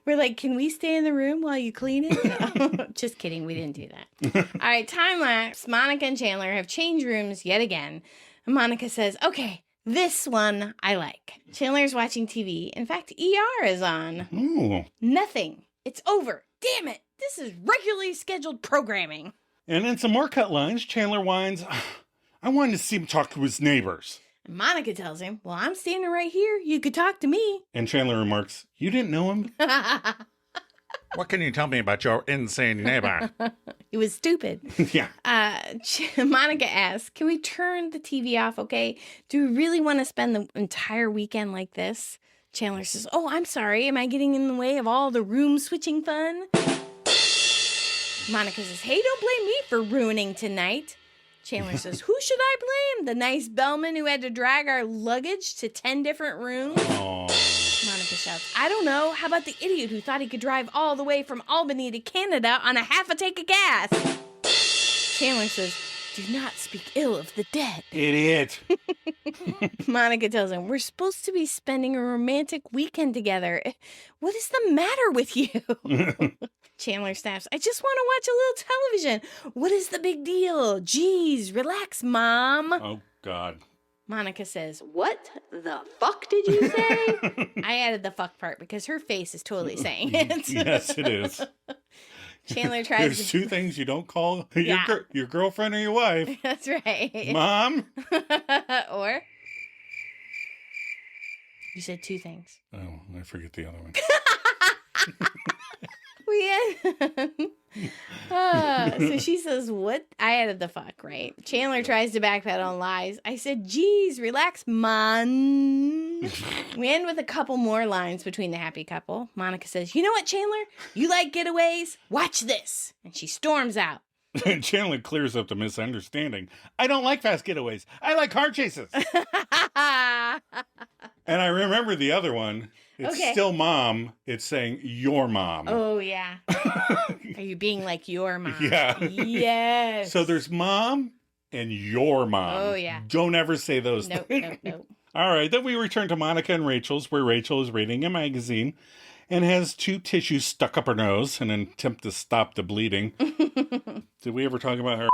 We're like, can we stay in the room while you clean it? No. Just kidding. We didn't do that. All right, time lapse. Monica and Chandler have changed rooms yet again. And Monica says, okay, this one I like. Chandler's watching TV. In fact, ER is on. Ooh. Nothing. It's over. Damn it. This is regularly scheduled programming. And in some more cut lines, Chandler whines, I wanted to see him talk to his neighbors. And Monica tells him, well, I'm standing right here. You could talk to me. And Chandler remarks, you didn't know him? What can you tell me about your insane neighbor? He was stupid. Yeah. Monica asks, can we turn the TV off, okay? Do we really want to spend the entire weekend like this? Chandler says, oh, I'm sorry. Am I getting in the way of all the room switching fun? Monica says, hey, don't blame me for ruining tonight. Chandler says, who should I blame? The nice bellman who had to drag our luggage to 10 different rooms? Aww. Monica shouts, I don't know. How about the idiot who thought he could drive all the way from Albany to Canada on a half a tank of gas? Chandler says, do not speak ill of the dead. Idiot. Monica tells him, we're supposed to be spending a romantic weekend together. What is the matter with you? Chandler snaps, I just want to watch a little television. What is the big deal? Geez, relax, Mom. Oh, God. Monica says, what the fuck did you say? I added the fuck part because her face is totally saying it. Yes, it is. Chandler tries There's two things you don't call your girlfriend or your wife. That's right. Mom? Or? You said two things. Oh, I forget the other one. So she says, what? I added the fuck, right? Chandler tries to backpedal and lies. I said, geez, relax, Mon. We end with a couple more lines between the happy couple. Monica says, you know what, Chandler? You like getaways? Watch this. And she storms out. Chandler clears up the misunderstanding. I don't like fast getaways. I like car chases. And I remember the other one. It's still mom. It's saying your mom. Oh, yeah. Are you being like your mom? Yeah. Yes. So there's mom and your mom. Oh, yeah. Don't ever say those things. Nope. All right. Then we return to Monica and Rachel's, where Rachel is reading a magazine and has tube tissues stuck up her nose in an attempt to stop the bleeding. Did we ever talk about her?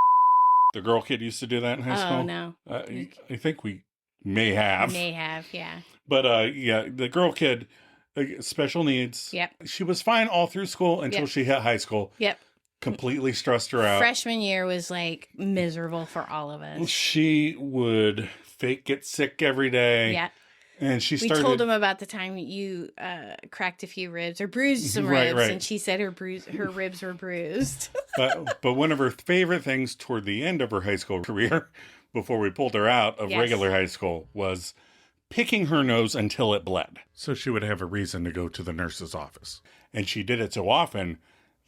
The girl kid used to do that in high school? Oh, no. I think we may have. Yeah. But yeah, the girl kid, special needs. Yep. She was fine all through school until she hit high school. Yep. Completely stressed her out. Freshman year was like miserable for all of us. She would fake get sick every day. Yeah. And she started... We told him about the time you cracked a few ribs or bruised some ribs, and she said her ribs were bruised. but one of her favorite things toward the end of her high school career, before we pulled her out of regular high school, was picking her nose until it bled. So she would have a reason to go to the nurse's office. And she did it so often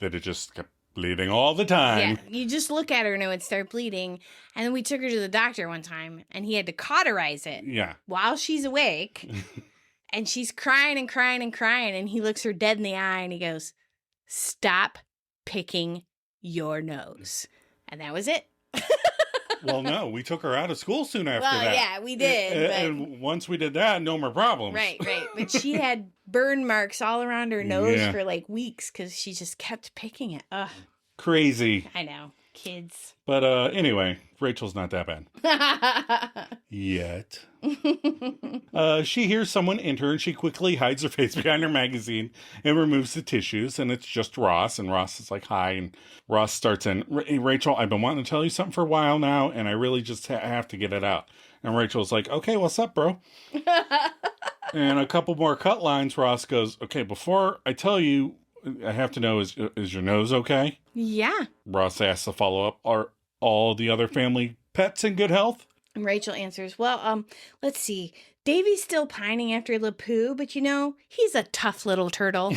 that it just kept bleeding all the time. Yeah, you just look at her and it would start bleeding. And then we took her to the doctor one time, and he had to cauterize it. Yeah. While she's awake. And she's crying and crying and crying. And he looks her dead in the eye and he goes, stop picking your nose. And that was it. Well, no, we took her out of school soon after that. Well, yeah, we did. And once we did that, no more problems. Right. But she had burn marks all around her nose for like weeks because she just kept picking it. Ugh. Crazy. I know. Kids. But anyway, Rachel's not that bad. Yet. She hears someone enter, and she quickly hides her face behind her magazine and removes the tissues, and it's just Ross, and Ross is like, hi, and Ross starts in, Rachel, I've been wanting to tell you something for a while now, and I really just have to get it out. And Rachel's like, okay, what's up, bro? And a couple more cut lines, Ross goes, okay, before I tell you, I have to know, is your nose okay? Yeah. Ross asks the follow-up, are all the other family pets in good health? And Rachel answers, well, let's see. Davy's still pining after LaPoo, but he's a tough little turtle.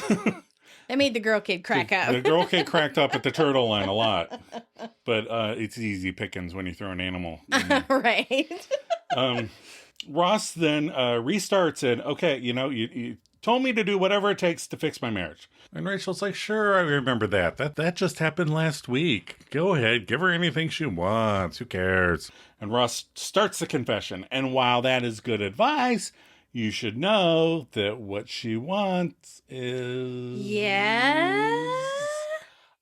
That made the girl kid crack up. The girl kid cracked up at the turtle line a lot. But it's easy pickings when you throw an animal. Right. Ross then restarts and, okay, you told me to do whatever it takes to fix my marriage. And Rachel's like, sure, I remember that. That just happened last week. Go ahead, give her anything she wants. Who cares? And Ross starts the confession. And while that is good advice, you should know that what she wants is...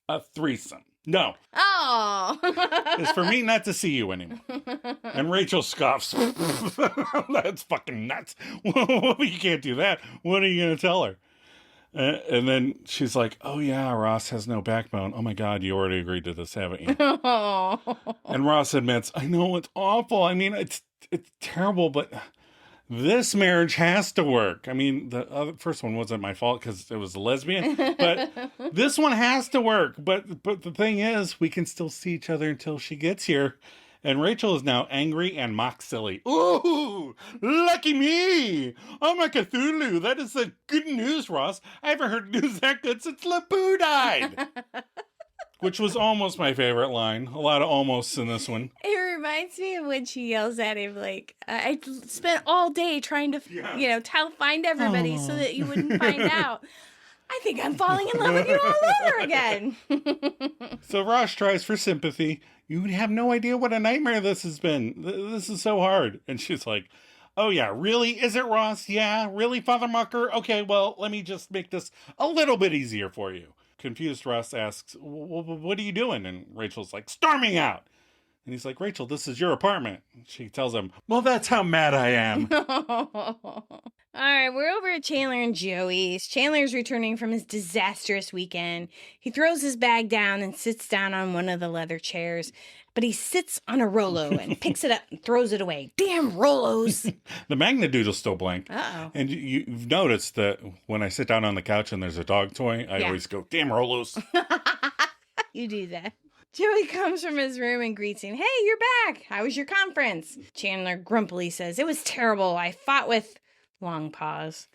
a threesome. No. Oh. It's for me not to see you anymore. And Rachel scoffs. That's fucking nuts. You can't do that. What are you going to tell her? And then she's like, oh, yeah, Ross has no backbone. Oh, my God, you already agreed to this, haven't you? And Ross admits, I know it's awful. I mean, it's terrible, but this marriage has to work. I mean, the first one wasn't my fault because it was a lesbian, but this one has to work. But the thing is, we can still see each other until she gets here. And Rachel is now angry and mock silly. Ooh, lucky me! I'm a Cthulhu. That is the good news, Ross. I haven't heard news that good since LeBoo died. Which was almost my favorite line. A lot of almosts in this one. It reminds me of when she yells at him, like, I spent all day trying to, find everybody so that you wouldn't find out. I think I'm falling in love with you all over again. So Ross tries for sympathy. You have no idea what a nightmare this has been. This is so hard. And she's like, oh yeah, really? Is it, Ross? Yeah, really, Father Mucker? Okay, well, let me just make this a little bit easier for you. Confused, Ross asks, what are you doing? And Rachel's like, storming out. And he's like, Rachel, this is your apartment. She tells him, well, that's how mad I am. All right, we're over at Chandler and Joey's. Chandler's returning from his disastrous weekend. He throws his bag down and sits down on one of the leather chairs. But he sits on a Rolo and picks it up and throws it away. Damn Rolos! The Magnadoodle's still blank. Uh-oh. And you've noticed that when I sit down on the couch and there's a dog toy, I always go, damn Rolos. You do that. Joey comes from his room and greets him. Hey, you're back. How was your conference? Chandler grumpily says, it was terrible. I fought with... Long pause.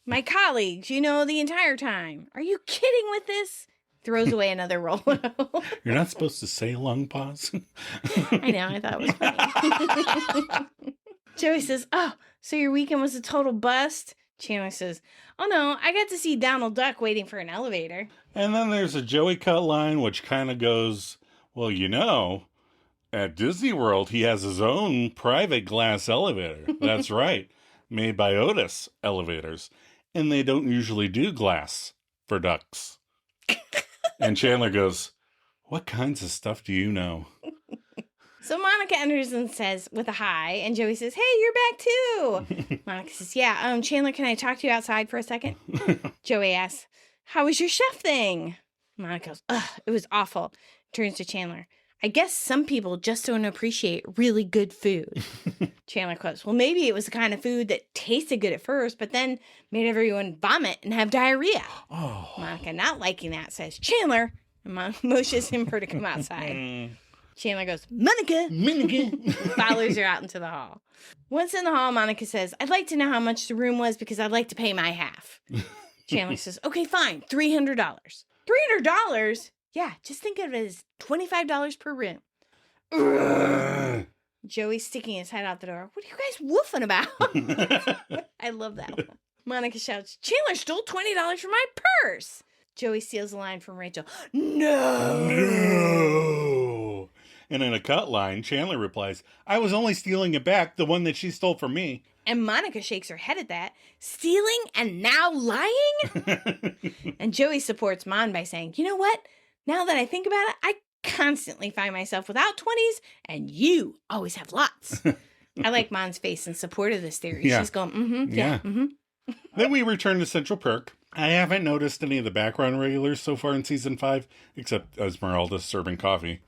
My colleagues, the entire time. Are you kidding with this? Throws away another Rolo. You're not supposed to say long pause. I know, I thought it was funny. Joey says, oh, so your weekend was a total bust? Chandler says, oh no, I got to see Donald Duck waiting for an elevator. And then there's a Joey cut line, which kind of goes, well, at Disney World, he has his own private glass elevator. That's right. Made by Otis elevators. And they don't usually do glass for ducks. And Chandler goes, what kinds of stuff do you know? So Monica enters and says, with a hi, and Joey says, hey, you're back too. Monica says, yeah, Chandler, can I talk to you outside for a second? Joey asks, how was your chef thing? Monica goes, ugh, it was awful. Turns to Chandler. I guess some people just don't appreciate really good food. Chandler quotes, well, maybe it was the kind of food that tasted good at first, but then made everyone vomit and have diarrhea. Oh. Monica, not liking that, says, Chandler, and motions him for her to come outside. Chandler goes, Monica. Follows her out into the hall. Once in the hall, Monica says, I'd like to know how much the room was because I'd like to pay my half. Chandler says, okay, fine, $300. $300? Yeah, just think of it as $25 per room. Joey's sticking his head out the door. What are you guys woofing about? I love that one. Monica shouts, Chandler stole $20 from my purse. Joey steals the line from Rachel. No. And in a cut line, Chandler replies, I was only stealing it back, the one that she stole from me. And Monica shakes her head at that. Stealing and now lying? And Joey supports Mon by saying, you know what? Now that I think about it, I constantly find myself without 20s, and you always have lots. I like Mon's face in support of this theory. Yeah. She's going, yeah. Then we return to Central Perk. I haven't noticed any of the background regulars so far in season 5, except Esmeralda serving coffee.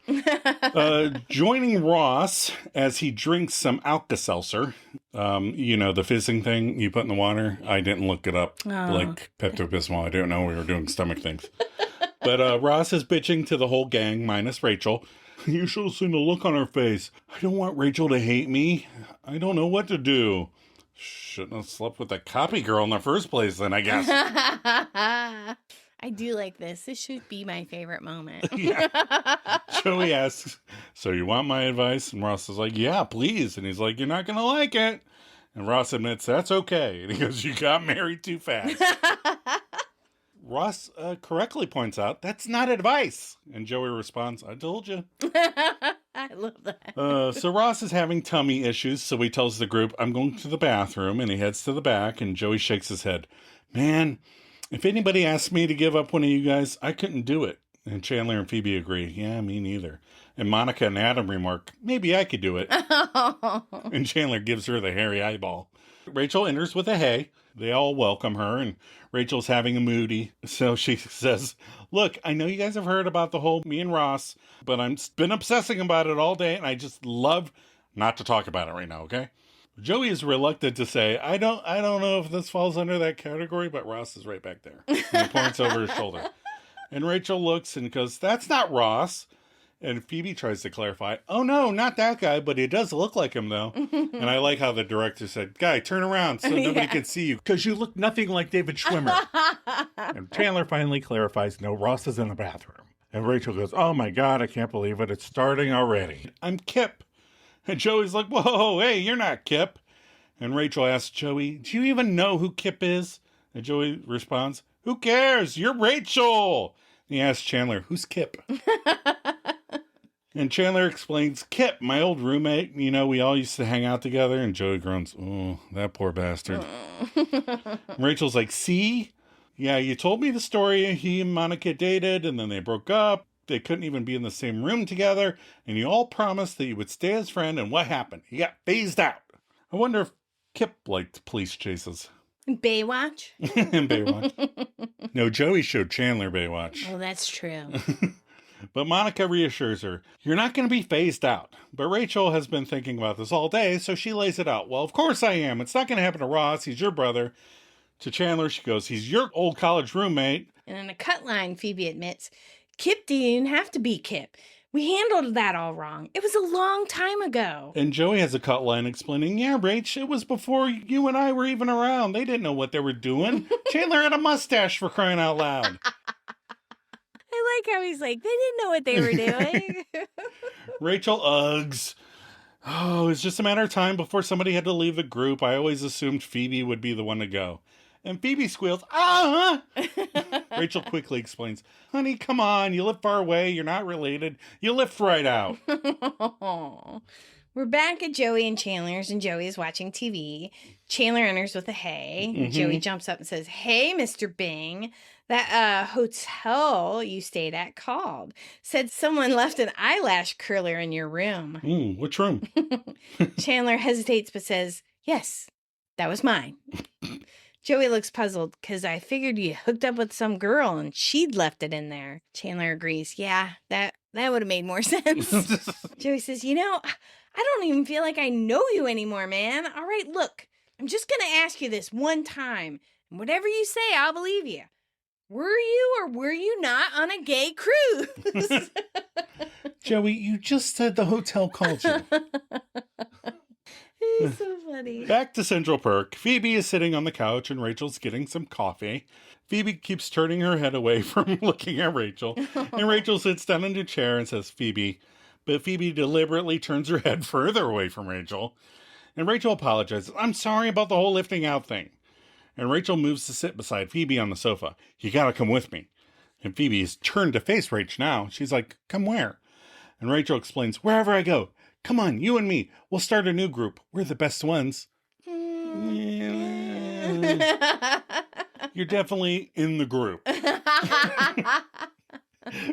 Joining Ross as he drinks some Alka-Seltzer. The fizzing thing you put in the water. I didn't look it up like Pepto-Bismol. I didn't know we were doing stomach things. But Ross is bitching to the whole gang, minus Rachel. You should have seen the look on her face. I don't want Rachel to hate me. I don't know what to do. Shouldn't have slept with the copy girl in the first place then, I guess. I do like this. This should be my favorite moment. Yeah. Joey asks, so you want my advice? And Ross is like, yeah, please. And he's like, you're not going to like it. And Ross admits, that's okay. And he goes, you got married too fast. Ross correctly points out, that's not advice. And Joey responds, I told you. I love that. So Ross is having tummy issues, so he tells the group, I'm going to the bathroom, and he heads to the back, and Joey shakes his head. Man, if anybody asked me to give up one of you guys, I couldn't do it. And Chandler and Phoebe agree, yeah, me neither. And Monica and Adam remark, maybe I could do it. And Chandler gives her the hairy eyeball. Rachel enters with a hey. They all welcome her, and Rachel's having a moody. So she says, look, I know you guys have heard about the whole me and Ross, but I've been obsessing about it all day, and I just love not to talk about it right now, okay? Joey is reluctant to say, I don't know if this falls under that category, but Ross is right back there. And he points over his shoulder. And Rachel looks and goes, that's not Ross. And Phoebe tries to clarify, oh no, not that guy, but he does look like him though. And I like how the director said, guy, turn around so nobody can see you, because you look nothing like David Schwimmer. And Chandler finally clarifies, no, Ross is in the bathroom. And Rachel goes, oh my God, I can't believe it. It's starting already. I'm Kip. And Joey's like, whoa, hey, you're not Kip. And Rachel asks Joey, do you even know who Kip is? And Joey responds, who cares? You're Rachel. And he asks Chandler, who's Kip? And Chandler explains, Kip, my old roommate, you know, we all used to hang out together. And Joey groans, oh, that poor bastard. Rachel's like, see? Yeah, you told me the story. He and Monica dated, and then they broke up. They couldn't even be in the same room together. And you all promised that you would stay as friend. And what happened? He got phased out. I wonder if Kip liked police chases. Baywatch? Baywatch. No, Joey showed Chandler Baywatch. Oh, that's true. But Monica reassures her, you're not going to be phased out. But Rachel has been thinking about this all day, so she lays it out. Well, of course I am. It's not going to happen to Ross. He's your brother. To Chandler, she goes, he's your old college roommate. And in a cut line, Phoebe admits, Kip didn't have to be Kip. We handled that all wrong. It was a long time ago. And Joey has a cut line explaining, yeah, Rach, it was before you and I were even around. They didn't know what they were doing. Chandler had a mustache, for crying out loud. I like how he's like, they didn't know what they were doing. Rachel uggs. Oh, it's just a matter of time before somebody had to leave the group. I always assumed Phoebe would be the one to go. And Phoebe squeals, ah! Rachel quickly explains, honey, come on. You live far away. You're not related. You lift right out. We're back at Joey and Chandler's, and Joey is watching TV. Chandler enters with a hey. Mm-hmm. Joey jumps up and says, hey, Mr. Bing. That hotel you stayed at called. Said someone left an eyelash curler in your room. Which room? Chandler hesitates but says, yes, that was mine. Joey looks puzzled because I figured you hooked up with some girl and she'd left it in there. Chandler agrees. Yeah, that would have made more sense. Joey says, you know, I don't even feel like I know you anymore, man. All right, look, I'm just going to ask you this one time. And whatever you say, I'll believe you. Were you or were you not on a gay cruise? Joey, you just said the hotel called you. He's so funny. Back to Central Perk. Phoebe is sitting on the couch and Rachel's getting some coffee. Phoebe keeps turning her head away from looking at Rachel. And Rachel sits down in a chair and says, Phoebe. But Phoebe deliberately turns her head further away from Rachel. And Rachel apologizes. I'm sorry about the whole lifting out thing. And Rachel moves to sit beside Phoebe on the sofa. You gotta come with me. And Phoebe's turned to face Rach now. She's like, come where? And Rachel explains, wherever I go. Come on, you and me. We'll start a new group. We're the best ones. You're definitely in the group.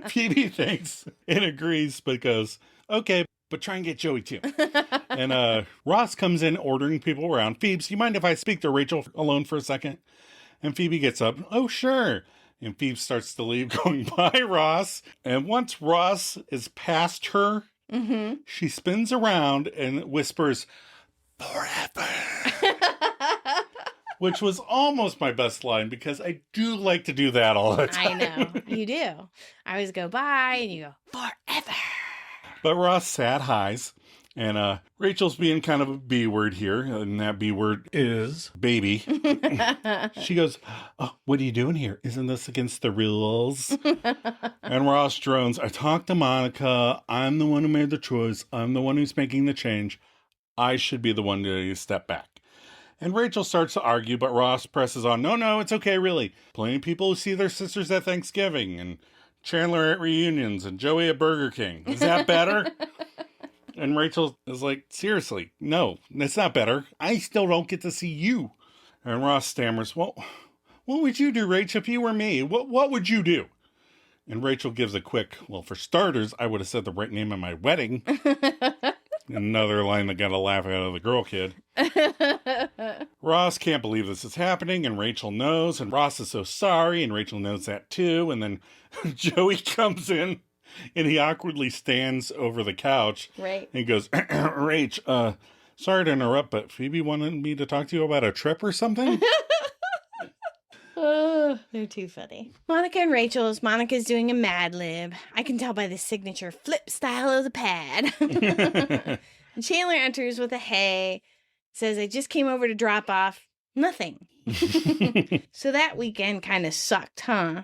Phoebe thinks and agrees, but goes, okay, but try and get Joey too. And Ross comes in ordering people around. Phoebe, you mind if I speak to Rachel alone for a second? And Phoebe gets up. Oh, sure. And Phoebe starts to leave, going, bye, Ross. And once Ross is past her, she spins around and whispers, forever. Which was almost my best line because I do like to do that all the time. I know. You do. I always go by and you go, forever. But Ross sad highs. And Rachel's being kind of a B word here. And that B word is baby. She goes, oh, what are you doing here? Isn't this against the rules? And Ross drones, I talked to Monica. I'm the one who made the choice. I'm the one who's making the change. I should be the one to step back. And Rachel starts to argue, but Ross presses on. No, it's okay, really. Plenty of people who see their sisters at Thanksgiving, and Chandler at reunions, and Joey at Burger King. Is that better? And Rachel is like, seriously, no, that's not better. I still don't get to see you. And Ross stammers, well, what would you do, Rach, if you were me? What would you do? And Rachel gives a quick, well, for starters, I would have said the right name at my wedding. Another line that got a laugh out of the girl kid. Ross can't believe this is happening, and Rachel knows, and Ross is so sorry, and Rachel knows that too. And then Joey comes in, and he awkwardly stands over the couch. Right. And he goes, Rach, sorry to interrupt, but Phoebe wanted me to talk to you about a trip or something? Oh, they're too funny. Monica and Rachel's. Monica's doing a Mad Lib. I can tell by the signature flip style of the pad. And Chandler enters with a hey. Says, I just came over to drop off nothing. So that weekend kind of sucked, huh?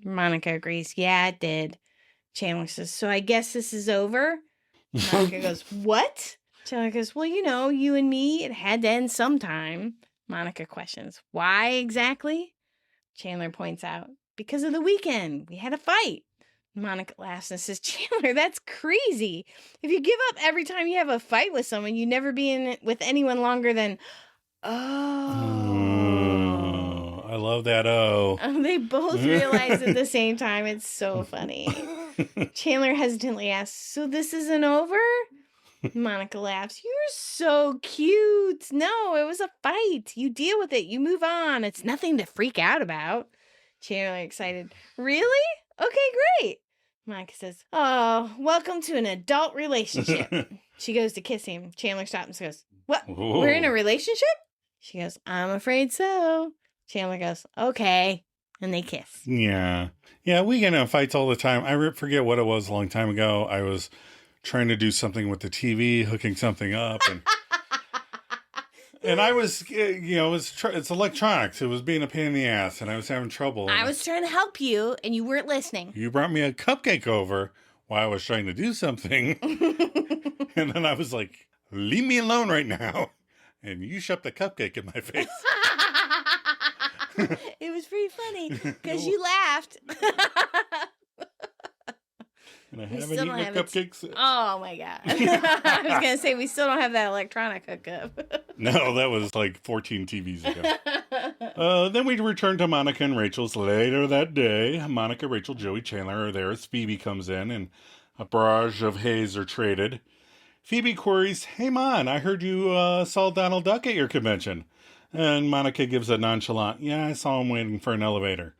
Monica agrees. Yeah, it did. Chandler says, so I guess this is over? Monica goes, what? Chandler goes, well, you and me, it had to end sometime. Monica questions, why exactly? Chandler points out, because of the weekend. We had a fight. Monica laughs and says, Chandler, that's crazy. If you give up every time you have a fight with someone, you never be in it with anyone longer than, oh. I love that, oh. They both realize at the same time. It's so funny. Chandler hesitantly asks, so this isn't over? Monica laughs. You're so cute. No, it was a fight. You deal with it. You move on. It's nothing to freak out about. Chandler excited. Really? Okay, great. Monica says, oh, welcome to an adult relationship. She goes to kiss him. Chandler stops and goes, what? Whoa. We're in a relationship? She goes, I'm afraid so. Chandler goes, okay. And they kiss. Yeah. Yeah, we get in fights all the time. I forget what it was a long time ago. I was trying to do something with the TV, hooking something up, and I was, it's electronics. It was being a pain in the ass, and I was having trouble. I was trying to help you, and you weren't listening. You brought me a cupcake over while I was trying to do something, and then I was like, leave me alone right now, and you shoved the cupcake in my face. It was pretty funny, because you laughed. And I haven't eaten a cupcake since. Oh, my God. I was going to say, we still don't have that electronic hookup. No, that was like 14 TVs ago. Then we return to Monica and Rachel's later that day. Monica, Rachel, Joey, Chandler are there as Phoebe comes in, and a barrage of hays are traded. Phoebe queries, hey, Mon, I heard you saw Donald Duck at your convention. And Monica gives a nonchalant, yeah, I saw him waiting for an elevator.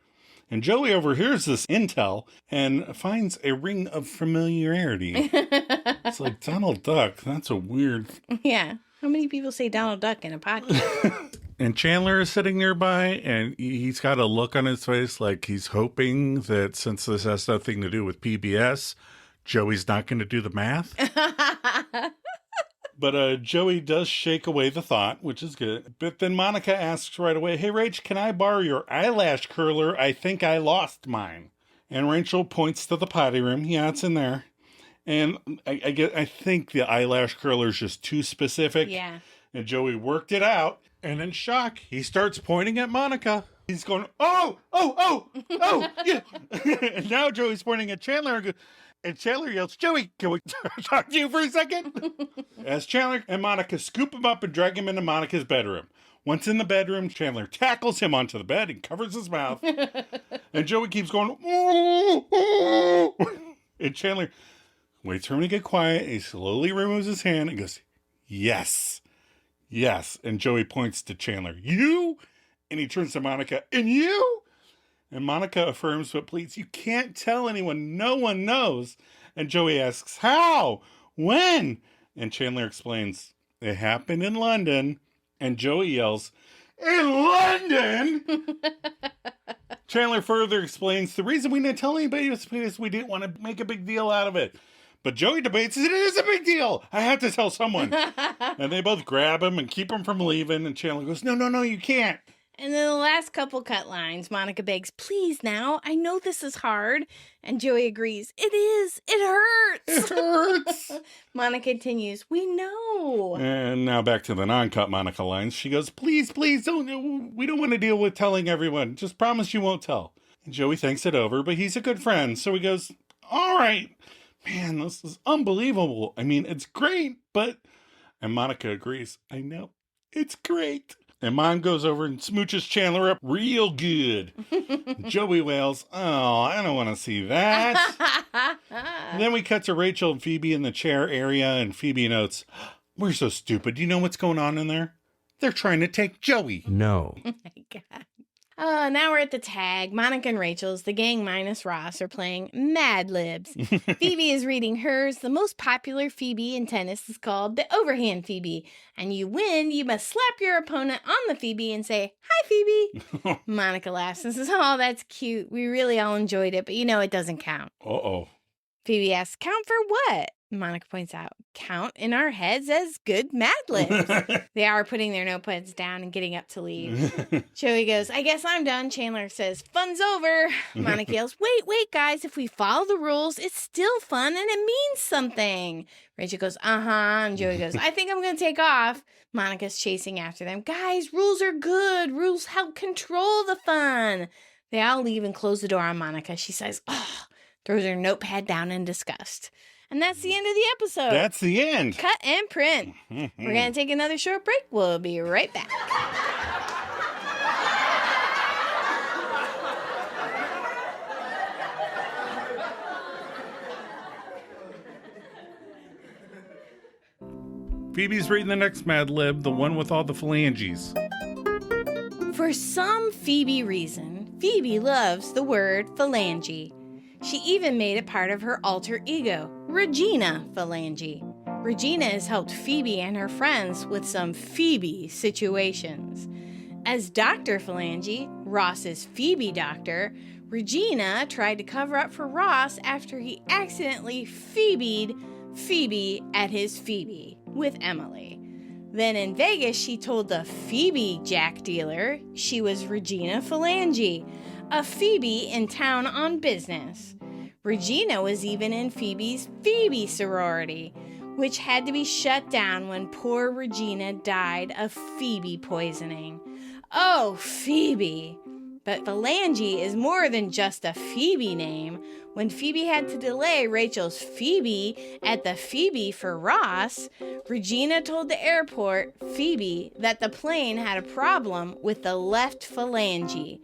And Joey overhears this intel and finds a ring of familiarity. It's like, Donald Duck, that's a weird... Yeah. How many people say Donald Duck in a podcast? And Chandler is sitting nearby, and he's got a look on his face like he's hoping that since this has nothing to do with PBS, Joey's not going to do the math. But Joey does shake away the thought, which is good. But then Monica asks right away, hey, Rach, can I borrow your eyelash curler? I think I lost mine. And Rachel points to the potty room. Yeah, it's in there. And I think the eyelash curler is just too specific. Yeah. And Joey worked it out. And in shock, he starts pointing at Monica. He's going, oh, yeah. And now Joey's pointing at Chandler. And Chandler yells, Joey, can we talk to you for a second? As Chandler and Monica scoop him up and drag him into Monica's bedroom. Once in the bedroom, Chandler tackles him onto the bed and covers his mouth. And Joey keeps going, oh. And Chandler waits for him to get quiet. He slowly removes his hand and goes, yes. And Joey points to Chandler, you? And he turns to Monica, and you? And Monica affirms, but please, you can't tell anyone. No one knows. And Joey asks, how? When? And Chandler explains, it happened in London. And Joey yells, in London? Chandler further explains, the reason we didn't tell anybody was because we didn't want to make a big deal out of it. But Joey debates, it is a big deal. I have to tell someone. And they both grab him and keep him from leaving. And Chandler goes, no, you can't. And then the last couple cut lines, Monica begs, please now, I know this is hard. And Joey agrees, it is, it hurts. It hurts. Monica continues, we know. And now back to the non-cut Monica lines. She goes, please, we don't want to deal with telling everyone. Just promise you won't tell. And Joey thinks it over, but he's a good friend. So he goes, all right. Man, this is unbelievable. I mean, it's great, but... And Monica agrees, I know, it's great. And Mom goes over and smooches Chandler up real good. Joey wails, oh, I don't want to see that. Then we cut to Rachel and Phoebe in the chair area, and Phoebe notes, we're so stupid. Do you know what's going on in there? They're trying to take Joey. No. Oh my God. Oh, now we're at the tag. Monica and Rachel's, the gang minus Ross, are playing Mad Libs. Phoebe is reading hers. The most popular Phoebe in tennis is called the overhand Phoebe. And you win, you must slap your opponent on the Phoebe and say, hi, Phoebe. Monica laughs and says, oh, that's cute. We really all enjoyed it, but you know it doesn't count. Uh-oh. Phoebe asks, count for what? Monica points out, count in our heads as good Mad Libs. They are putting their notepads down and getting up to leave. Joey goes, I guess I'm done. Chandler says, fun's over. Monica yells, wait, guys. If we follow the rules, it's still fun and it means something. Rachel goes, uh-huh. And Joey goes, I think I'm going to take off. Monica's chasing after them. Guys, rules are good. Rules help control the fun. They all leave and close the door on Monica. She says, oh, throws her notepad down in disgust. And that's the end of the episode. That's the end. Cut and print. We're going to take another short break. We'll be right back. Phoebe's reading the next Mad Lib, the one with all the phalanges. For some Phoebe reason, Phoebe loves the word phalange. She even made it part of her alter ego, Regina Phalange. Regina has helped Phoebe and her friends with some Phoebe situations. As Dr. Phalange, Ross's Phoebe doctor, Regina tried to cover up for Ross after he accidentally Phoebe'd Phoebe at his Phoebe with Emily. Then in Vegas, she told the Phoebe Jack dealer she was Regina Phalange, a Phoebe in town on business. Regina was even in Phoebe's Phoebe sorority, which had to be shut down when poor Regina died of Phoebe poisoning. Oh, Phoebe! But Phalange is more than just a Phoebe name. When Phoebe had to delay Rachel's Phoebe at the Phoebe for Ross, Regina told the airport Phoebe that the plane had a problem with the left phalange.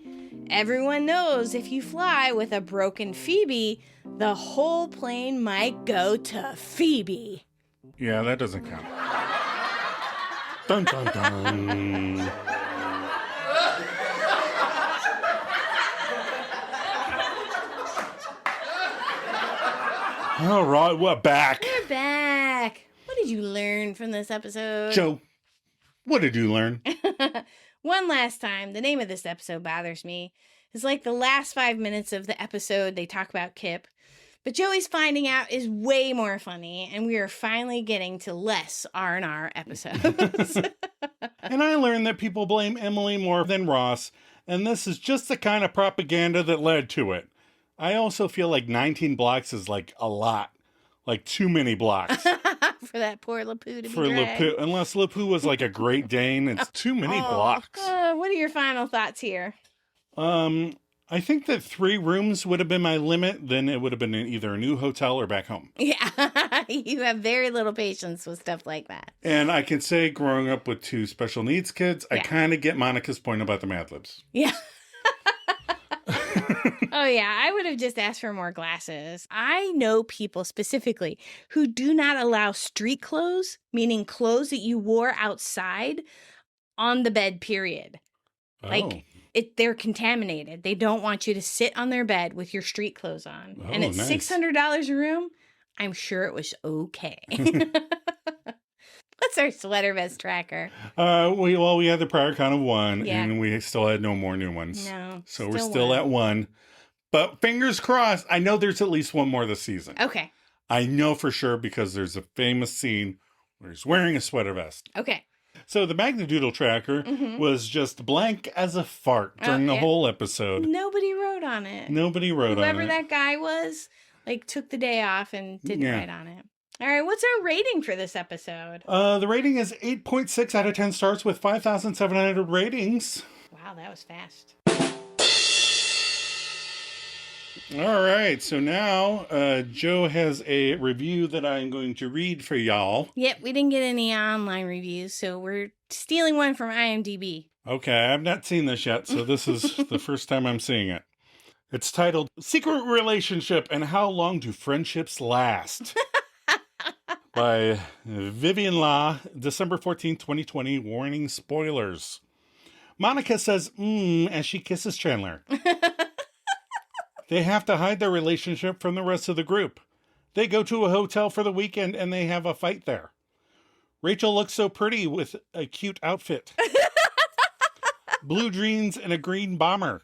Everyone knows if you fly with a broken Phoebe, the whole plane might go to Phoebe. Yeah, that doesn't count. Dun, dun, dun. All right, we're back. We're back. What did you learn from this episode? Joe, what did you learn? One last time, the name of this episode bothers me. It's like the last 5 minutes of the episode, they talk about Kip. But Joey's finding out is way more funny, and we are finally getting to less R&R episodes. And I learned that people blame Emily more than Ross, and this is just the kind of propaganda that led to it. I also feel like 19 blocks is like a lot. Like too many blocks. For that poor LaPoo to be dragged. LaPoo, unless LaPoo was like a Great Dane, it's too many blocks. What are your final thoughts here? I think that 3 rooms would have been my limit. Then it would have been in either a new hotel or back home. Yeah, you have very little patience with stuff like that. And I can say, growing up with 2 special needs kids, I kind of get Monica's point about the Mad Libs. Yeah. Oh, yeah, I would have just asked for more glasses. I know people specifically who do not allow street clothes, meaning clothes that you wore outside, on the bed, period. Oh. Like, they're contaminated. They don't want you to sit on their bed with your street clothes on. Oh, and it's nice. $600 a room. I'm sure it was okay. What's our sweater vest tracker? We had the prior count of 1, Yeah. and we still had no more new ones. No. So we're still at 1. But fingers crossed, I know there's at least 1 more this season. Okay. I know for sure because there's a famous scene where he's wearing a sweater vest. Okay. So the Magnadoodle tracker was just blank as a fart during the whole episode. Nobody wrote on it. Nobody wrote on it. Whoever that guy was, took the day off and didn't write on it. All right, what's our rating for this episode? The rating is 8.6 out of 10 stars with 5,700 ratings. Wow, that was fast. All right. So now Joe has a review that I'm going to read for y'all. Yep, we didn't get any online reviews, so we're stealing one from IMDb. Okay, I've not seen this yet, so this is the first time I'm seeing it. It's titled Secret Relationship and How Long Do Friendships Last? By Vivian Law, December 14th, 2020. Warning, spoilers. Monica says, as she kisses Chandler. They have to hide their relationship from the rest of the group. They go to a hotel for the weekend and they have a fight there. Rachel looks so pretty with a cute outfit. Blue jeans and a green bomber.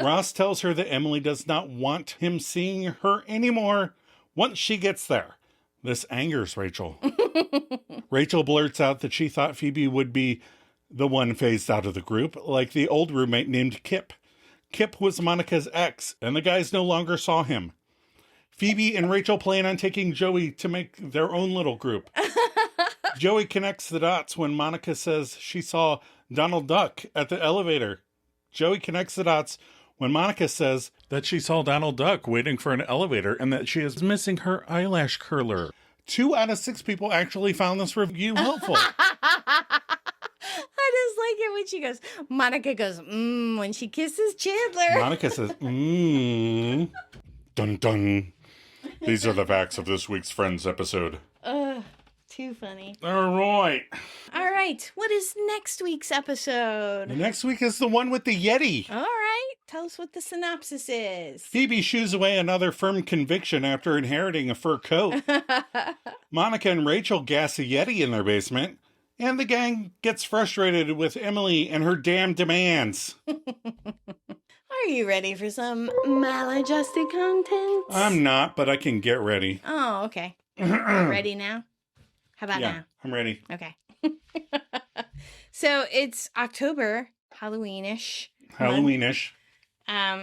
Ross tells her that Emily does not want him seeing her anymore once she gets there. This angers Rachel. Rachel blurts out that she thought Phoebe would be the one phased out of the group, like the old roommate named Kip. Kip was Monica's ex, and the guys no longer saw him. Phoebe and Rachel plan on taking Joey to make their own little group. Joey connects the dots when Monica says she saw Donald Duck at the elevator. Joey connects the dots when Monica says that she saw Donald Duck waiting for an elevator and that she is missing her eyelash curler. 2 out of 6 people actually found this review helpful. I just like it when she goes, Monica goes, when she kisses Chandler. Monica says, Dun dun. These are the facts of this week's Friends episode. Too funny. All right. All right. What is next week's episode? Next week is the one with the Yeti. All right. Tell us what the synopsis is. Phoebe shoos away another firm conviction after inheriting a fur coat. Monica and Rachel gas a Yeti in their basement. And the gang gets frustrated with Emily and her damn demands. Are you ready for some maladjusted content? I'm not, but I can get ready. Oh, okay. Ready now? How about now? I'm ready. Okay. So it's October, Halloween-ish. Halloween-ish.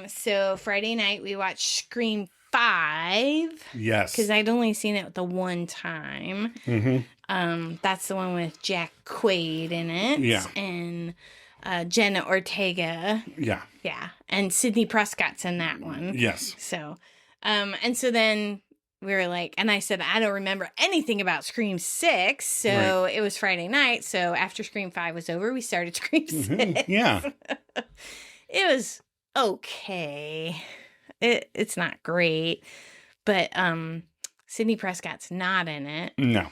So Friday night we watched Scream 5. Yes. Because I'd only seen it the one time. Mm-hmm. That's the one with Jack Quaid in it. Yeah. And Jenna Ortega. Yeah. Yeah. And Sidney Prescott's in that one. Yes. So, and so then we were like, and I said, I don't remember anything about Scream 6. So It was Friday night. So after Scream 5 was over, we started Scream 6. Mm-hmm. Yeah. It was okay. It's not great, but Sidney Prescott's not in it. No.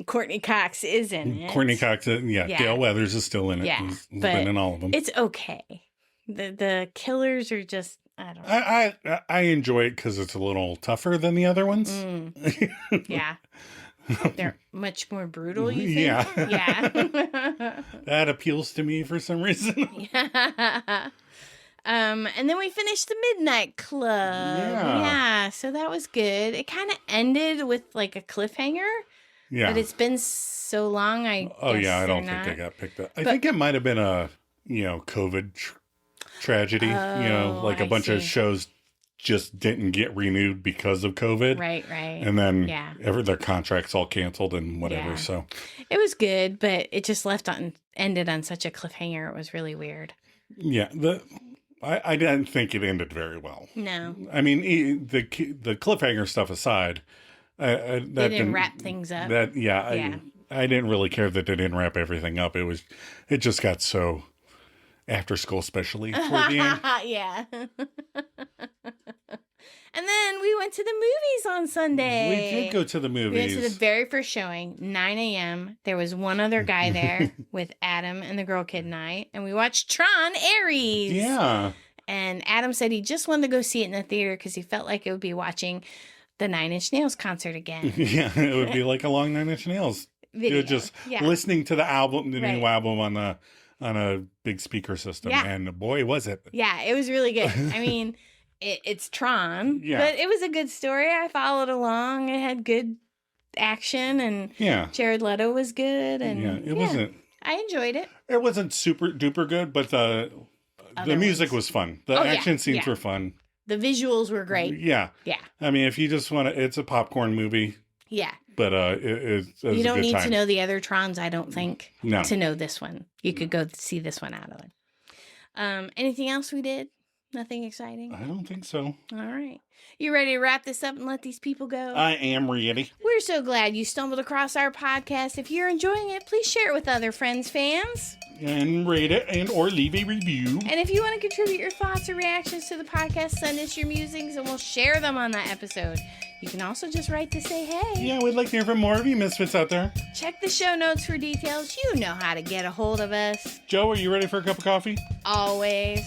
Courtney Cox is in it. Courtney Cox, yeah. Gail Weathers is still in it. Yeah, He's been in all of them. It's okay. The killers are just, I don't know. I enjoy it because it's a little tougher than the other ones. Yeah. They're much more brutal, you think? Yeah. Yeah. That appeals to me for some reason. Yeah. And then we finished the Midnight Club. Yeah. So that was good. It kind of ended with like a cliffhanger. Yeah. But it's been so long, I don't think they got picked up. I think it might have been a, COVID tragedy. Like a bunch of shows just didn't get renewed because of COVID. Right. And then their contracts all canceled and whatever. Yeah. So it was good, but it just ended on such a cliffhanger. It was really weird. Yeah. I didn't think it ended very well. No. I mean, the cliffhanger stuff aside, they didn't wrap things up. I didn't really care that they didn't wrap everything up. It just got so after school, especially toward the end. Yeah. And then we went to the movies on Sunday. We did go to the movies. We went to the very first showing, 9 a.m. There was one other guy there with Adam and the girl kid and I. And we watched Tron Ares. Yeah. And Adam said he just wanted to go see it in the theater because he felt like it would be watching the Nine Inch Nails concert again. Yeah, it would be like a long Nine Inch Nails video. You're just listening to the new album on a big speaker system. Yeah. And boy, was it. Yeah, it was really good. I mean... It's Tron, but it was a good story. I followed along. It had good action, and Jared Leto was good, and it wasn't. I enjoyed it. It wasn't super duper good, but the music was fun. The action scenes were fun. The visuals were great. Yeah. I mean, if you just want to, it's a popcorn movie. Yeah. But it was you don't a good need time. to know the other Trons, I don't think, to know this one. You could go see this one out of it. Anything else we did? Nothing exciting? I don't think so. All right. You ready to wrap this up and let these people go? I am ready. We're so glad you stumbled across our podcast. If you're enjoying it, please share it with other friends, fans. And rate it and or leave a review. And if you want to contribute your thoughts or reactions to the podcast, send us your musings and we'll share them on that episode. You can also just write to say hey. Yeah, we'd like to hear from more of you Misfits out there. Check the show notes for details. You know how to get a hold of us. Joe, are you ready for a cup of coffee? Always.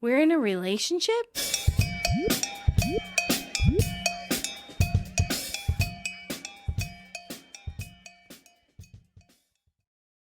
We're in a relationship?